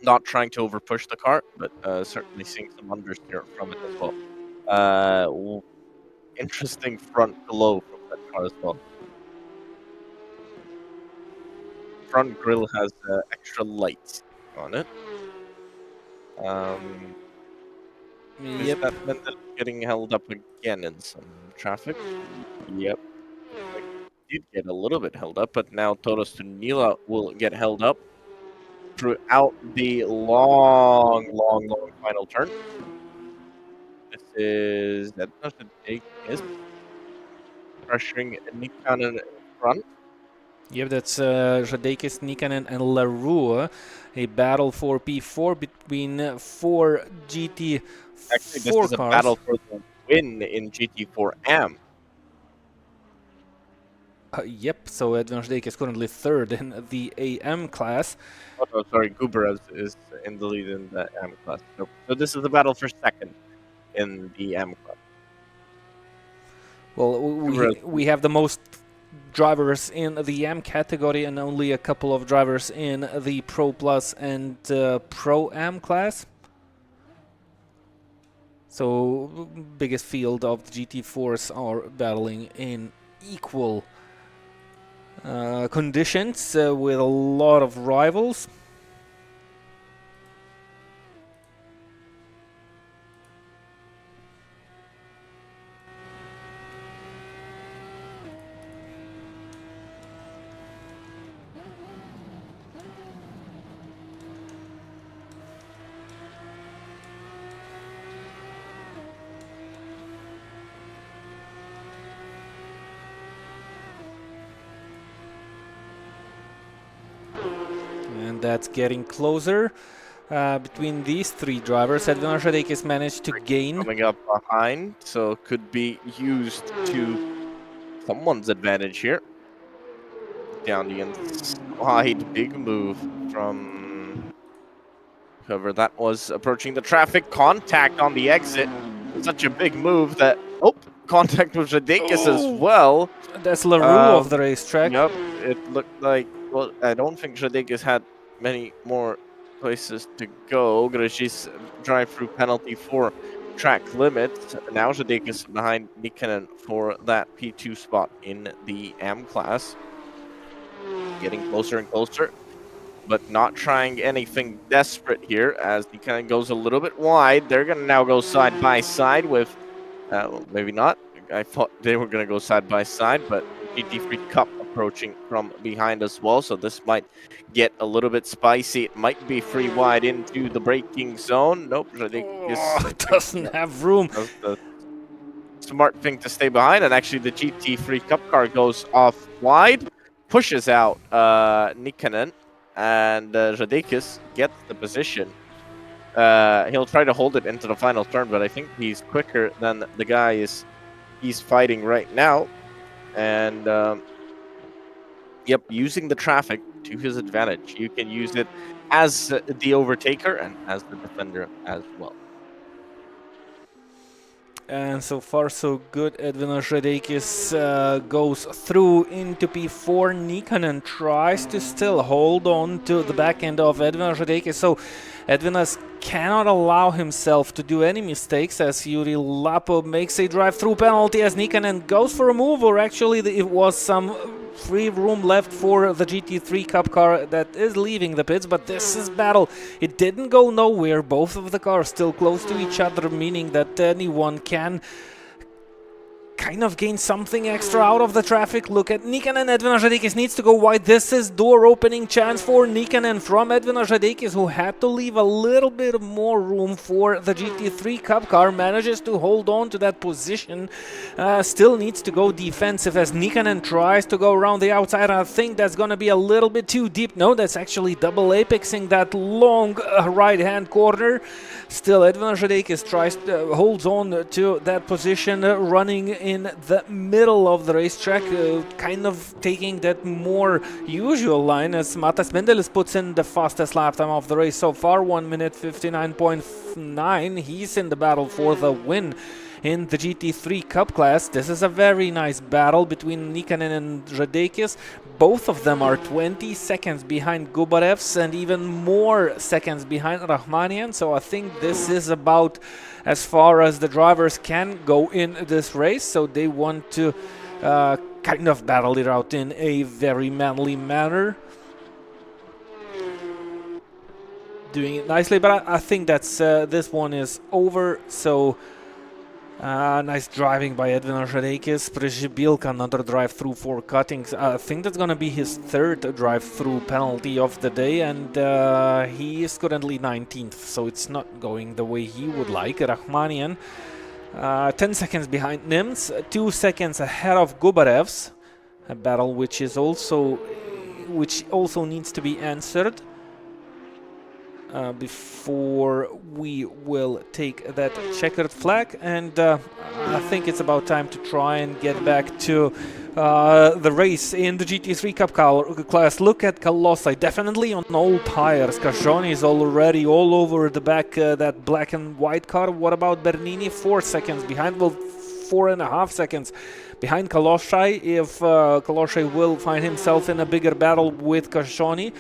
not trying to overpush the car, but certainly seeing some understeer from it as well. Interesting front glow from that car as well. Front grille has extra lights on it. Is Yep. that Mendel getting held up again in some traffic? Yep. Like, did get a little bit held up, but now Toros Tunila will get held up throughout the long final turn. This is Edna should take his pressuring Nick Cannon in front. Yep, that's Žadeikis, Nikkanen, and LaRue. A battle for P4 between four Actually, this GT4 is a cars. battle for the win in GT4M. Yep, so Edvin Žadeikis is currently third in the AM class. Oh, no, sorry, Guberev is in the lead in the M class. So this is a battle for second in the M class. Well, we have the most drivers in the M category and only a couple of drivers in the Pro Plus and Pro M class. So biggest field of the GT4s are battling in equal conditions with a lot of rivals. And that's getting closer between these three drivers. Edvin Žadeikis managed to gain. Coming up behind, so could be used to someone's advantage here. Down the inside, big move from whoever that was approaching the traffic. Contact on the exit. Such a big move that, contact with Žadeikis as well. That's LaRue of the racetrack. Yep, it looked like, well, I don't think Žadeikis had many more places to go. Graži's drive-through penalty for track limits. Now Žadeikis behind Nikkanen for that P2 spot in the M class. Getting closer and closer, but not trying anything desperate here as Nikkanen goes a little bit wide. They're going to now go side by side with, well, maybe not. I thought they were going to go side by side, but GT3 Cup approaching from behind as well, so this might get a little bit spicy. It might be free wide into the braking zone. Nope, Žadeikis doesn't have room. The smart thing to stay behind, and actually the GT3 Cup car goes off wide, pushes out Nikkanen, and Žadeikis gets the position. He'll try to hold it into the final turn, but I think he's quicker than the guy he's fighting right now. And yep, using the traffic to his advantage. You can use it as the overtaker and as the defender as well. And so far so good. Edvin Žadeikis goes through into P4. Nikkanen tries to still hold on to the back end of Edvin Žadeikis. So Edvinas cannot allow himself to do any mistakes as Yuri Lapo makes a drive-through penalty as Nikkanen goes for a move, or actually it was some free room left for the GT3 Cup car that is leaving the pits, but this is battle. It didn't go nowhere. Both of the cars still close to each other, meaning that anyone can kind of gain something extra out of the traffic. Look at Nikkanen. Edvin Žadeikis needs to go wide. This is door opening chance for Nikkanen from Edvin Žadeikis, who had to leave a little bit more room for the GT3 Cup car. Manages to hold on to that position. Still needs to go defensive as Nikkanen tries to go around the outside. I think that's going to be a little bit too deep. No, that's actually double apexing that long right-hand corner. Still, Edvin Žadeikis holds on to that position, running in the middle of the racetrack, kind of taking that more usual line as Matas Mendelis puts in the fastest lap time of the race so far, 1 minute 59.9. He's in the battle for the win in the GT3 Cup class. This is a very nice battle between Nikkanen and Žadeikis. Both of them are 20 seconds behind Gubarevs and even more seconds behind Rahmanian, so I think this is about as far as the drivers can go in this race, so they want to kind of battle it out in a very manly manner. Doing it nicely, but I think that's this one is over, so nice driving by Edvin Žadeikis. Przebilka, another drive-through for cuttings. I think that's going to be his third drive-through penalty of the day, and he is currently 19th, so it's not going the way he would like. Rahmanian, 10 seconds behind Nims, 2 seconds ahead of Gubarevs. a battle which also needs to be answered before we will take that checkered flag, and I think it's about time to try and get back to the race in the GT3 Cup class. Look at Colossi, definitely on old tires. Cascioni is already all over the back, that black and white car. What about Bernini? 4 seconds behind, well, 4.5 seconds behind Colossi. If Colossi will find himself in a bigger battle with Cascioni,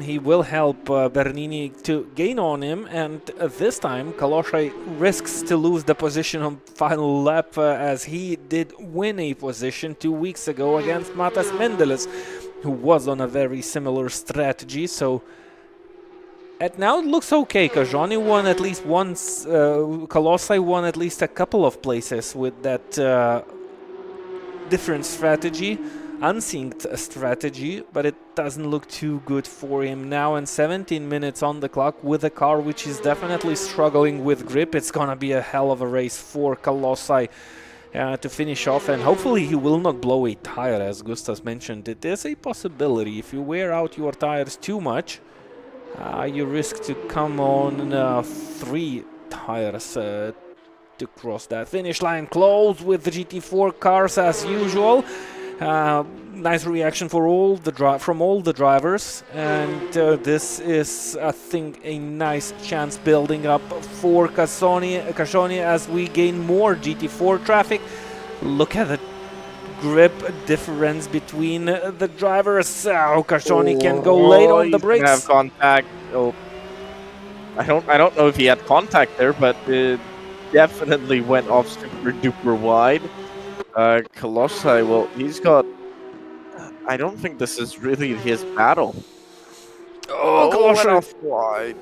he will help Bernini to gain on him, and this time Colossi risks to lose the position on final lap, as he did win a position 2 weeks ago against Matas Mendeles, who was on a very similar strategy. So at now it looks okay. Cascioni won at least once, Colossi won at least a couple of places with that different strategy, unsynced strategy, but it doesn't look too good for him now. And 17 minutes on the clock with a car which is definitely struggling with grip. It's gonna be a hell of a race for Colossi to finish off, and hopefully he will not blow a tire, as Gustas mentioned. It is a possibility. If you wear out your tires too much, you risk to come on 3 tires to cross that finish line. Close with the GT4 cars as usual. Nice reaction for from all the drivers, and this is, I think, a nice chance building up for Cascioni as we gain more GT4 traffic. Look at the grip difference between the drivers. Cascioni can go late on the brakes. Have contact. Oh, I don't know if he had contact there, but it definitely went off super duper wide. Colossi, well, he's got... I don't think this is really his battle. Oh, Colossi went off wide.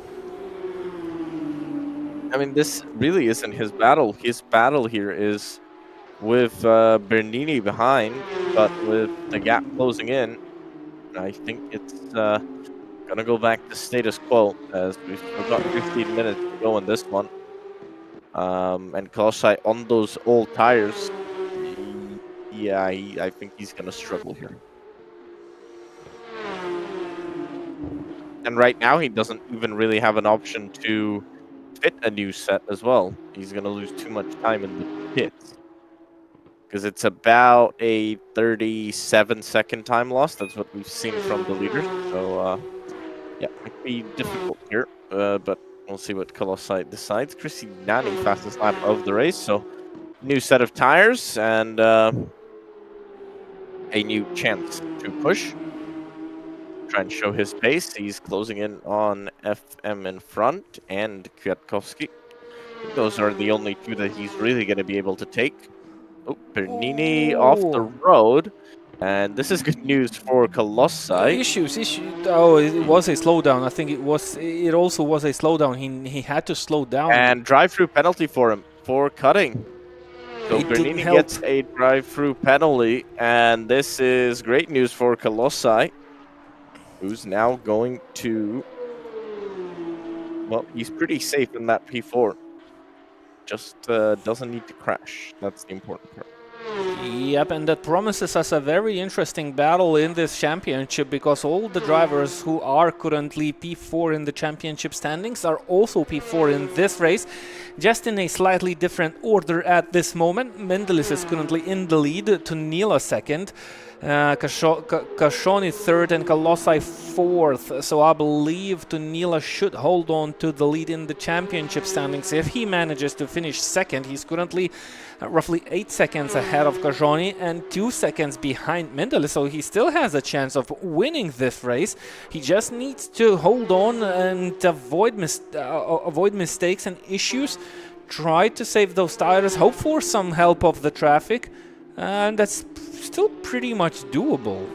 I mean, this really isn't his battle. His battle here is with Bernini behind, but with the gap closing in, I think it's gonna go back to status quo, as we've still got 15 minutes to go in this one. And Colossi on those old tires, yeah, I think he's gonna struggle here. And right now he doesn't even really have an option to fit a new set as well. He's gonna lose too much time in the pits, because it's about a 37-second time loss. That's what we've seen from the leaders. So yeah, it might be difficult here, but we'll see what Colossi decides. Nani, fastest lap of the race, so new set of tires and a new chance to push. Try and show his pace. He's closing in on FM in front and Kwiatkowski. Those are the only two that he's really going to be able to take. Oh, Bernini off the road. And this is good news for Colossi. Issues. Oh, it was a slowdown. I think it also was a slowdown. He had to slow down. And drive-through penalty for him for cutting. So Bernini gets a drive-through penalty, and this is great news for Colossi, who's now going to... Well, he's pretty safe in that P4. Just doesn't need to crash. That's the important part. Yep, and that promises us a very interesting battle in this championship, because all the drivers who are currently P4 in the championship standings are also P4 in this race, just in a slightly different order at this moment. Mendeles is currently in the lead, Tunila second, Cascioni third, and Colossi fourth. So I believe Tunila should hold on to the lead in the championship standings. If he manages to finish second, he's currently roughly 8 seconds ahead of Cascioni and 2 seconds behind Mendeles. So he still has a chance of winning this race. He just needs to hold on and avoid mistakes and issues. Try to save those tires, hope for some help of the traffic, and that's still pretty much doable.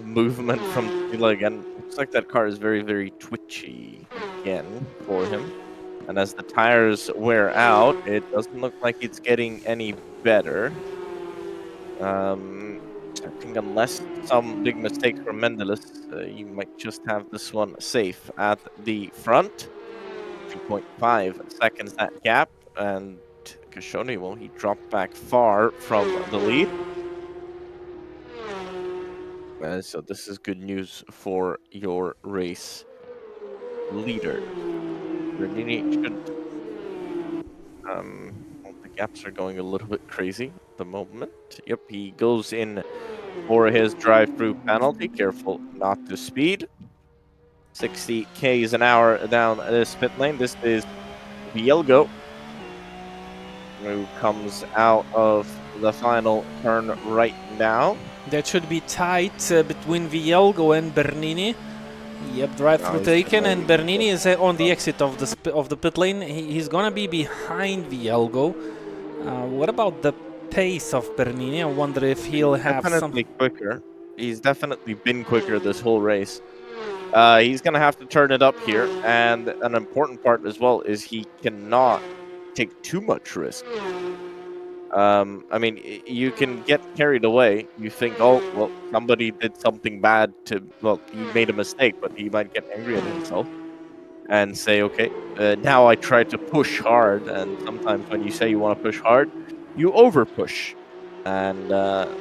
Movement from Tunila again. Looks like that car is very, very twitchy again for him. And as the tires wear out, it doesn't look like it's getting any better. I think unless some big mistake from Mendeles, you might just have this one safe at the front. 2.5 seconds that gap, and Kashoni, well, he dropped back far from the lead. So this is good news for your race leader. Bernini should... well, the gaps are going a little bit crazy at the moment. Yep, he goes in for his drive-through penalty. Careful not to speed. 60 k's an hour down this pit lane. This is Bielgo, who comes out of the final turn right now. That should be tight between Vielgo and Bernini. Yep, drive-through taken, and Bernini is on the exit of the pit lane. He's gonna be behind Vielgo. What about the pace of Bernini? I wonder if he'll have definitely quicker. He's definitely been quicker this whole race. He's gonna have to turn it up here, and an important part as well is he cannot take too much risk. I mean, you can get carried away. You think, oh, well, somebody did something bad well, he made a mistake, but he might get angry at himself and say, okay, now I try to push hard. And sometimes when you say you want to push hard, you over push. And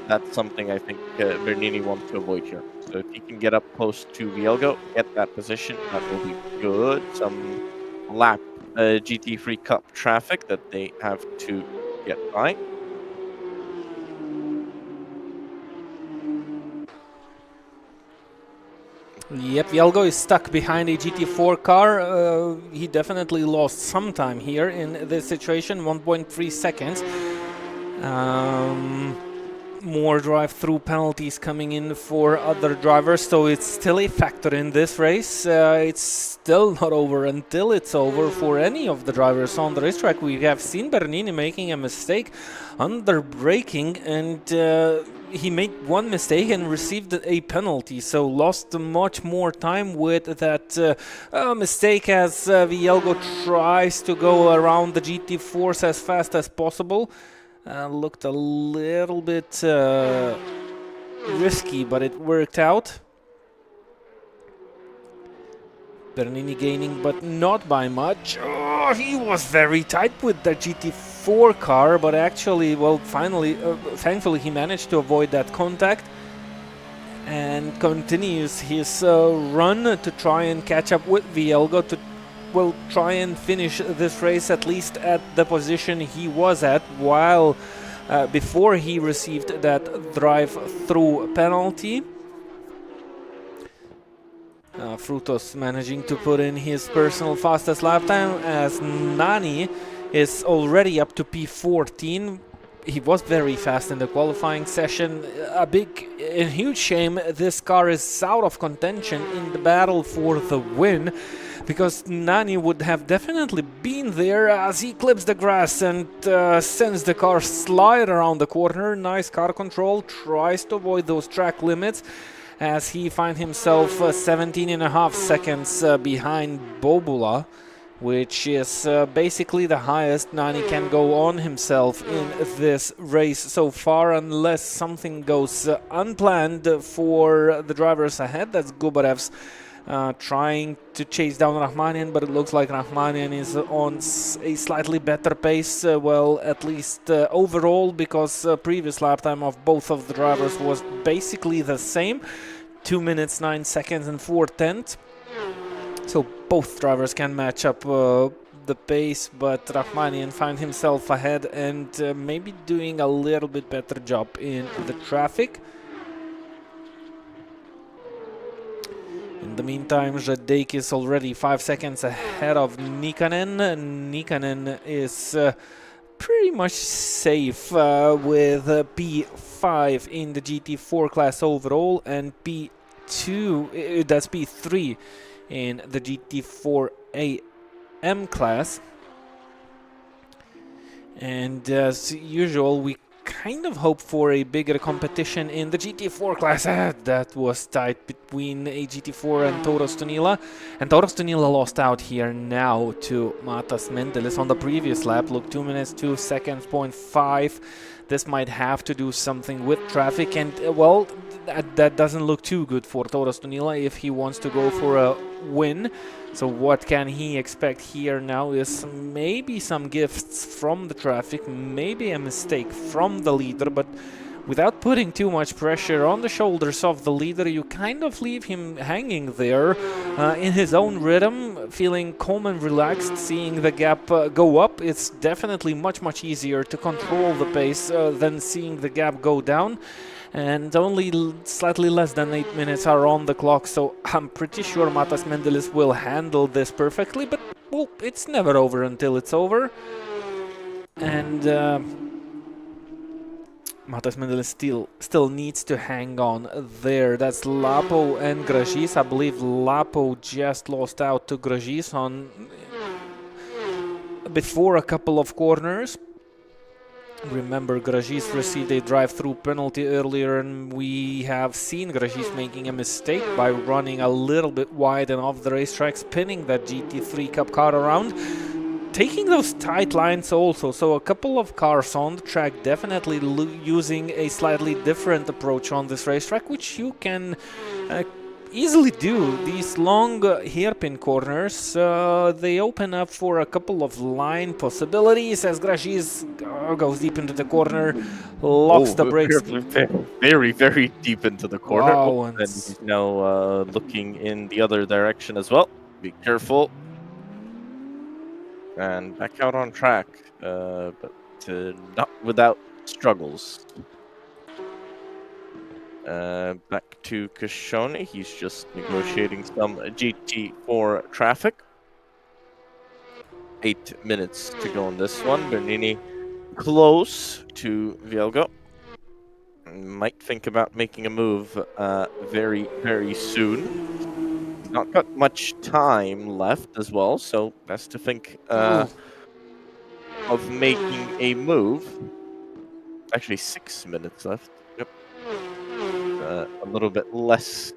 that's something I think Bernini wants to avoid here. So if he can get up close to Vielgo, get that position, that will be good. Some lap GT3 Cup traffic that they have to get by. Yep, Vielgo is stuck behind a GT4 car. He definitely lost some time here in this situation, 1.3 seconds. More drive-through penalties coming in for other drivers, so it's still a factor in this race. It's still not over until it's over for any of the drivers on the racetrack. We have seen Bernini making a mistake under braking, and he made one mistake and received a penalty, so lost much more time with that mistake as Vielgo tries to go around the GT4s as fast as possible. Looked a little bit risky, but it worked out. Bernini gaining, but not by much. Oh, he was very tight with the GT4 car, but actually, well, finally, thankfully, he managed to avoid that contact and continues his run to try and catch up with Vielgo to will try and finish this race at least at the position he was at while before he received that drive-through penalty. Frutos managing to put in his personal fastest lap time as Nani is already up to P14. He was very fast in the qualifying session. A big and huge shame this car is out of contention in the battle for the win, because Nani would have definitely been there as he clips the grass and sends the car slide around the corner. Nice car control, tries to avoid those track limits as he finds himself 17.5 seconds behind Bobula, which is basically the highest Nani can go on himself in this race so far, unless something goes unplanned for the drivers ahead. That's Gubarev's trying to chase down Rahmanian, but it looks like Rahmanian is on a slightly better pace, well, at least overall, because previous lap time of both of the drivers was basically the same, 2 minutes 9 seconds and 4/10. So both drivers can match up the pace, but Rahmanian finds himself ahead and maybe doing a little bit better job in the traffic. In the meantime, Žadeik is already 5 seconds ahead of Nikanen. Nikanen is pretty much safe with P5 in the GT4 class overall and P2, that's P3 in the GT4 AM class. And as usual, we kind of hope for a bigger competition in the GT4 class. That was tight between a GT4 and Tauras Tunila. And Tauras Tunila lost out here now to Matas Mendelis on the previous lap. Look, 2 minutes, 2 seconds, 0.5. This might have to do something with traffic. And, well, that doesn't look too good for Toros Tunila if he wants to go for a win. So what can he expect here now is maybe some gifts from the traffic, maybe a mistake from the leader, but without putting too much pressure on the shoulders of the leader, you kind of leave him hanging there in his own rhythm, feeling calm and relaxed, seeing the gap go up. It's definitely much easier to control the pace than seeing the gap go down. And only slightly less than 8 minutes are on the clock, so I'm pretty sure Matas Mendelis will handle this perfectly, but, well, it's never over until it's over. And Matas Mendelis still needs to hang on there. That's Lapo and Grajis. I believe Lapo just lost out to Grajis on before a couple of corners. Remember, Grajis received a drive-through penalty earlier, and we have seen Grajis making a mistake by running a little bit wide and off the racetrack, spinning that GT3 Cup car around, taking those tight lines also. So a couple of cars on the track definitely using a slightly different approach on this racetrack, which you can easily do. These long hairpin corners, they open up for a couple of line possibilities as Grajis goes deep into the corner, locks the brakes. Very deep into the corner. Wow, And he's now looking in the other direction as well. Be careful. And back out on track, but not without struggles. Back to Kashone. He's just negotiating some GT4 traffic. 8 minutes to go on this one. Bernini close to Vielgo. Might think about making a move very soon. He's not got much time left as well, so best to think of making a move. Actually, 6 minutes left. Yep. A little bit less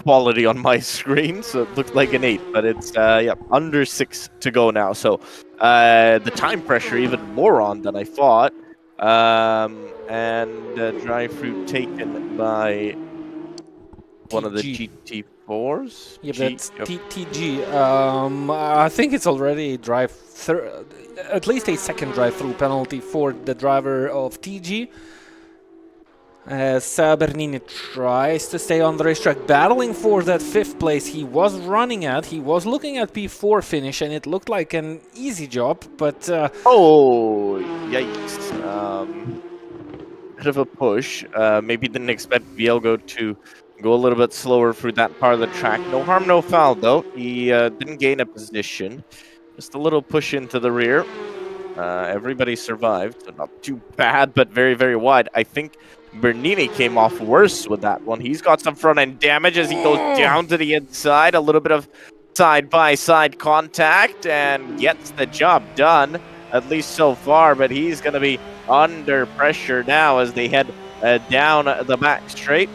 quality on my screen, so it looked like an 8, but it's under 6 to go now. So the time pressure even more on than I thought. And dry fruit taken by one of the GT4s. Yeah, that's TG. I think it's already at least a second drive-through penalty for the driver of TG. As Bernini tries to stay on the racetrack, battling for that 5th place he was running at. He was looking at P4 finish, and it looked like an easy job, but... oh, yikes. Bit of a push. Maybe didn't expect Vielgo to go a little bit slower through that part of the track. No harm, no foul, though. He didn't gain a position. Just a little push into the rear. Everybody survived, so not too bad, but very wide. I think Bernini came off worse with that one. He's got some front-end damage as he goes down to the inside. A little bit of side-by-side contact and gets the job done, at least so far. But he's going to be under pressure now as they head down the back straight.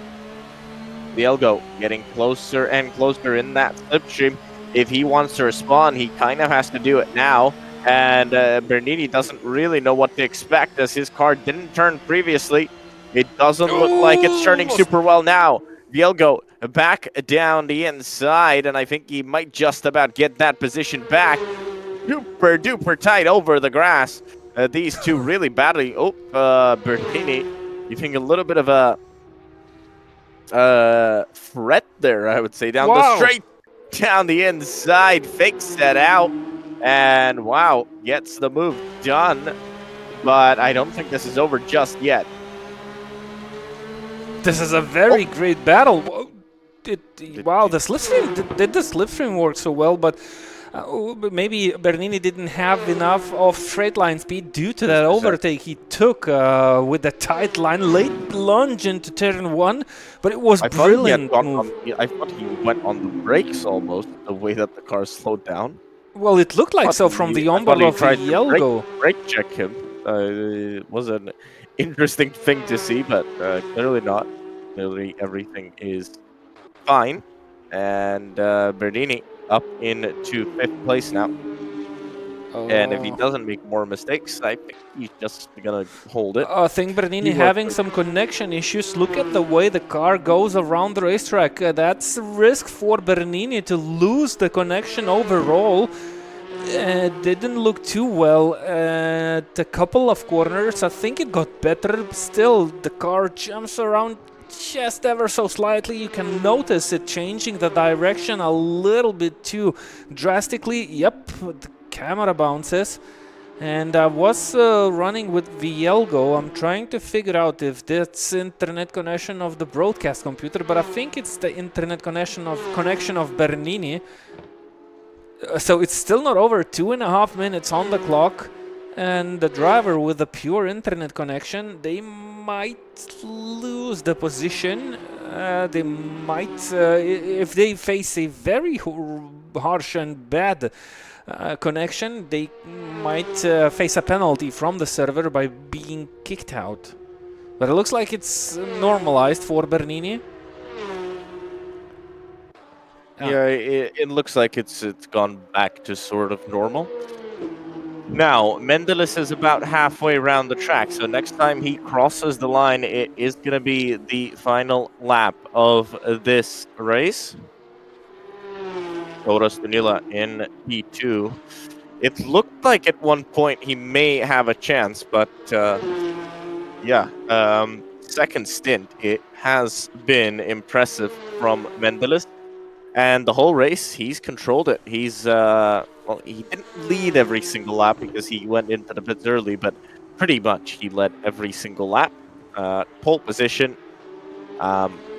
Vielgo getting closer and closer in that slipstream. If he wants to respond, he kind of has to do it now. And Bernini doesn't really know what to expect as his car didn't turn previously. It doesn't look like it's turning super well now. Vielgo back down the inside, and I think he might just about get that position back. Super duper tight over the grass. These two really badly. Oh, Bernini, you think a little bit of a threat there, I would say, down the straight, down the inside, fakes that out. And wow, gets the move done, but I don't think this is over just yet. This is a very great battle. Wow, the slipstream did the slipstream work so well, but maybe Bernini didn't have enough of straight line speed due to that overtake he took with the tight line, late lunge into turn 1, but it was brilliant move. I thought he went on the brakes almost, the way that the car slowed down. Well, it looked like so from the onboard of Vielgo. Brake check him. It was an interesting thing to see, but clearly not. Clearly everything is fine. And Bernini up into 5th place now. And if he doesn't make more mistakes, I think he's just gonna hold it. I think Bernini having some connection issues. Look at the way the car goes around the racetrack. That's a risk for Bernini to lose the connection overall. Didn't look too well at a couple of corners. I think it got better. Still, the car jumps around just ever so slightly. You can notice it changing the direction a little bit too drastically. Yep, the camera bounces. And I was running with Vielgo. I'm trying to figure out if that's internet connection of the broadcast computer, but I think it's the internet connection of Bernini. So it's still not over 2.5 minutes on the clock, and the driver with a pure internet connection, they might lose the position. They might, if they face a very harsh and bad connection, they might face a penalty from the server by being kicked out. But it looks like it's normalized for Bernini. Yeah, it looks like it's gone back to sort of normal. Now, Mendelis is about halfway around the track, so next time he crosses the line, it is going to be the final lap of this race. Toros Danila in P2. It looked like at one point he may have a chance, but yeah, second stint, it has been impressive from Mendelis. And the whole race, he's controlled it. He's, well, he didn't lead every single lap because he went into the pits early, but pretty much he led every single lap. Pole position,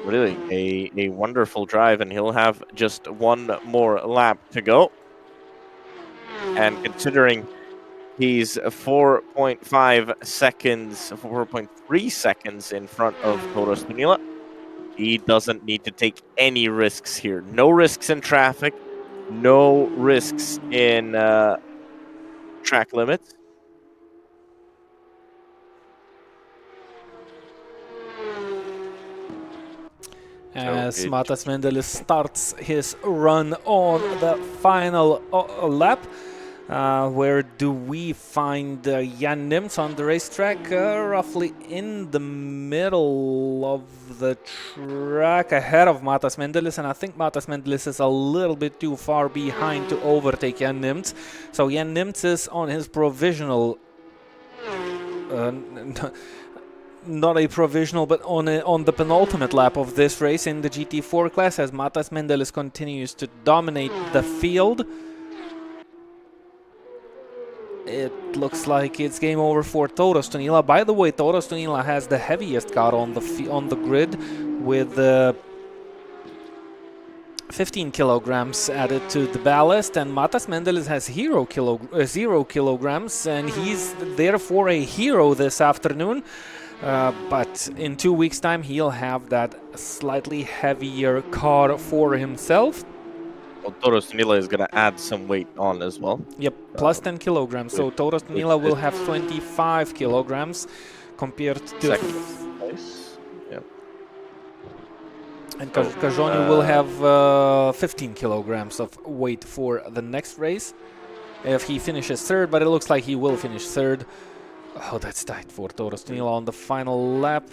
really a wonderful drive, and he'll have just one more lap to go. And considering he's 4.5 seconds, 4.3 seconds in front of Toros Danila, he doesn't need to take any risks here. No risks in traffic, no risks in track limits. As Matas Mendelis starts his run on the final lap. Where do we find Jan Nims on the racetrack? Roughly in the middle of the track, ahead of Matas Mendelis, and I think Matas Mendelis is a little bit too far behind to overtake Jan Nims. So Jan Nims is on his provisional, not a provisional, but on the penultimate lap of this race in the GT4 class, as Matas Mendelis continues to dominate the field. It looks like it's game over for Toros Danila. By the way, Toros Danila has the heaviest car on the grid, with 15 kilograms added to the ballast, and Matas Mendelis has 0 kilograms, and he's therefore a hero this afternoon. But in 2 weeks' time, he'll have that slightly heavier car for himself. Well, Toros Danila is going to add some weight on as well. Yep, plus 10 kilograms. So Toros Danila will have 25 kilograms compared to... Second place. Yep. And Cajoni will have 15 kilograms of weight for the next race if he finishes third, but it looks like he will finish third. Oh, that's tight for Toros Danila on the final lap.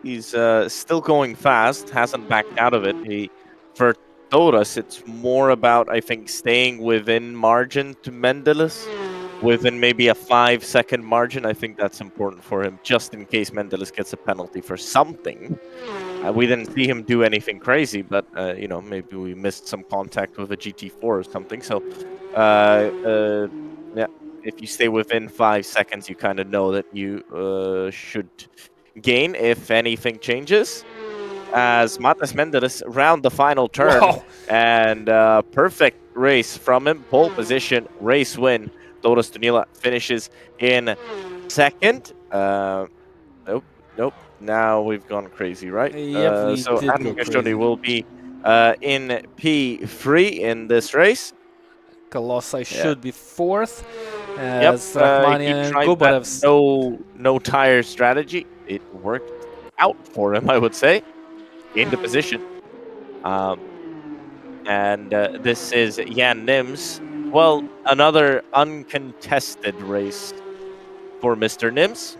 He's still going fast, hasn't backed out of it. For Toros, it's more about, I think, staying within margin to Mendelis, within maybe a 5-second margin. I think that's important for him, just in case Mendelis gets a penalty for something. We didn't see him do anything crazy, but, you know, maybe we missed some contact with a GT4 or something. So, yeah, if you stay within 5 seconds, you kind of know that you should gain if anything changes. As Matas Mendelis round the final turn. Wow. And perfect race from him. Pole position, race win. Toros Danila finishes in second. Nope. Now we've gone crazy, right? Yep, so Adam Cajoni will be in P3 in this race. Colossi should be fourth. Yep, As Rachmania and Gobarev's no tire strategy. It worked out for him, I would say. Gained the position. And this is Jan Nims Well, another uncontested race for Mr. Nims.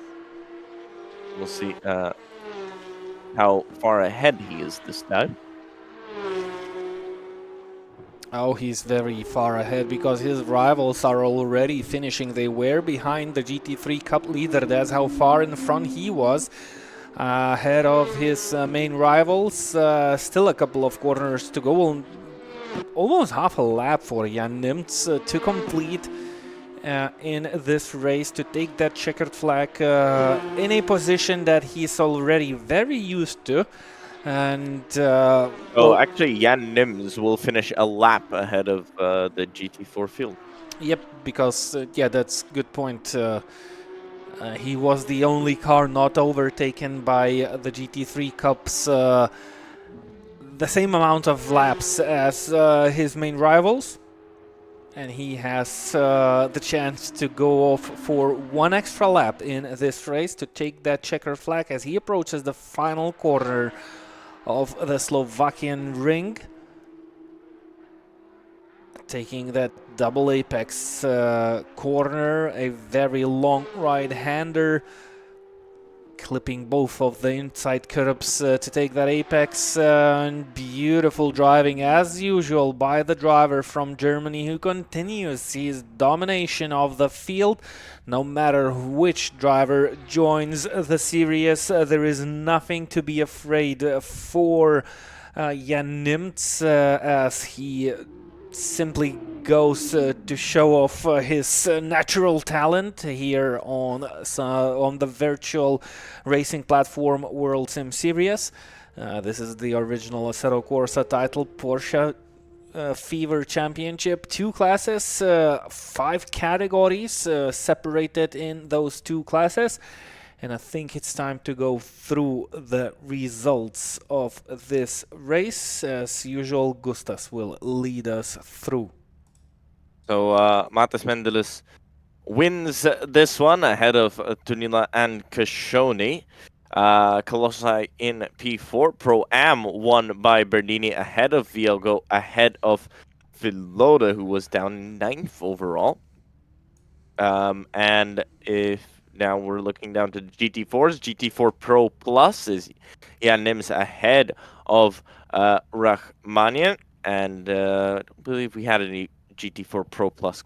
We'll see how far ahead he is this time. Oh, he's very far ahead because his rivals are already finishing. They were behind the GT3 Cup leader. That's how far in front he was. Ahead of his main rivals. Still a couple of corners to go. Almost half a lap for Jan Nimtz to complete in this race, to take that checkered flag in a position that he's already very used to. And Actually, Jan Nims will finish a lap ahead of the GT4 field. Yep, because yeah, that's good point. He was the only car not overtaken by the GT3 Cups the same amount of laps as his main rivals, and he has the chance to go off for one extra lap in this race to take that checker flag as he approaches the final corner of the Slovakian ring, taking that double apex corner, a very long right-hander, clipping both of the inside curbs to take that apex, and beautiful driving as usual by the driver from Germany, who continues his domination of the field. No matter which driver joins the series, there is nothing to be afraid for Jan Nimtz as he simply goes to show off his natural talent here on the virtual racing platform WorldSimSeries. This is the original Assetto Corsa title, Porsche Fever Championship. 2 classes, 5 categories separated in those 2 classes. And I think it's time to go through the results of this race. As usual, Gustas will lead us through. So Matas Mendelis wins this one ahead of Tunila and Kashoni. Colossi in P4. Pro-Am won by Bernini ahead of Vielgo, ahead of Vilode, who was down 9th overall. And if now we're looking down to the GT4s, GT4 Pro Plus is Jan Nims ahead of Rachmanian, and I don't believe we had any GT4 Pro Plus,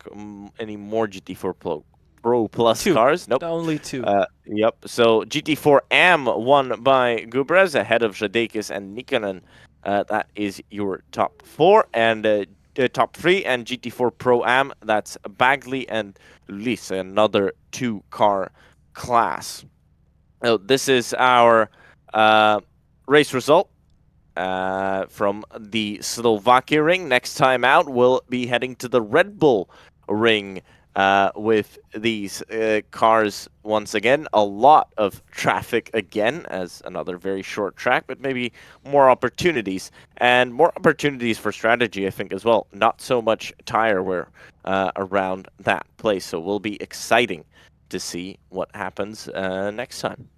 any more GT4 Pro Plus 2. cars. Nope. Only 2. Yep. So GT4 Am won by Gubres ahead of Jadekis and Nikanen. That is your top 4. And top 3, and GT4 Pro-Am, that's Bagley and Lise, another 2-car class. So this is our race result from the Slovakiaring. Next time out, we'll be heading to the Red Bull Ring with these cars once again. A lot of traffic again, as another very short track, but maybe more opportunities. And more opportunities for strategy, I think, as well. Not so much tire wear around that place. So it will be exciting to see what happens next time.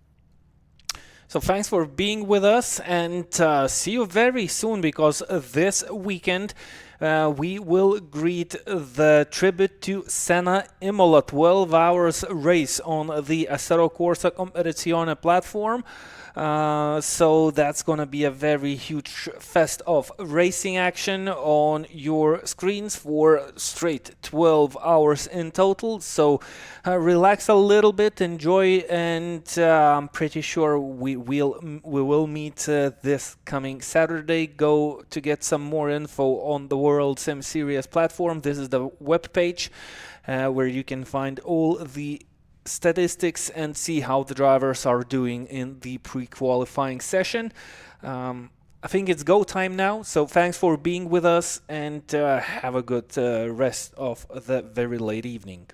So thanks for being with us, and see you very soon, because this weekend we will greet the tribute to Senna Imola 12 hours race on the Assetto Corsa Competizione platform. So that's going to be a very huge fest of racing action on your screens for straight 12 hours in total. So relax a little bit, enjoy, and I'm pretty sure we will meet this coming Saturday. Go to get some more info on the WorldSimSeries platform. This is the web page where you can find all the statistics and see how the drivers are doing in the pre-qualifying session. I think it's go time now, so thanks for being with us, and have a good rest of the very late evening.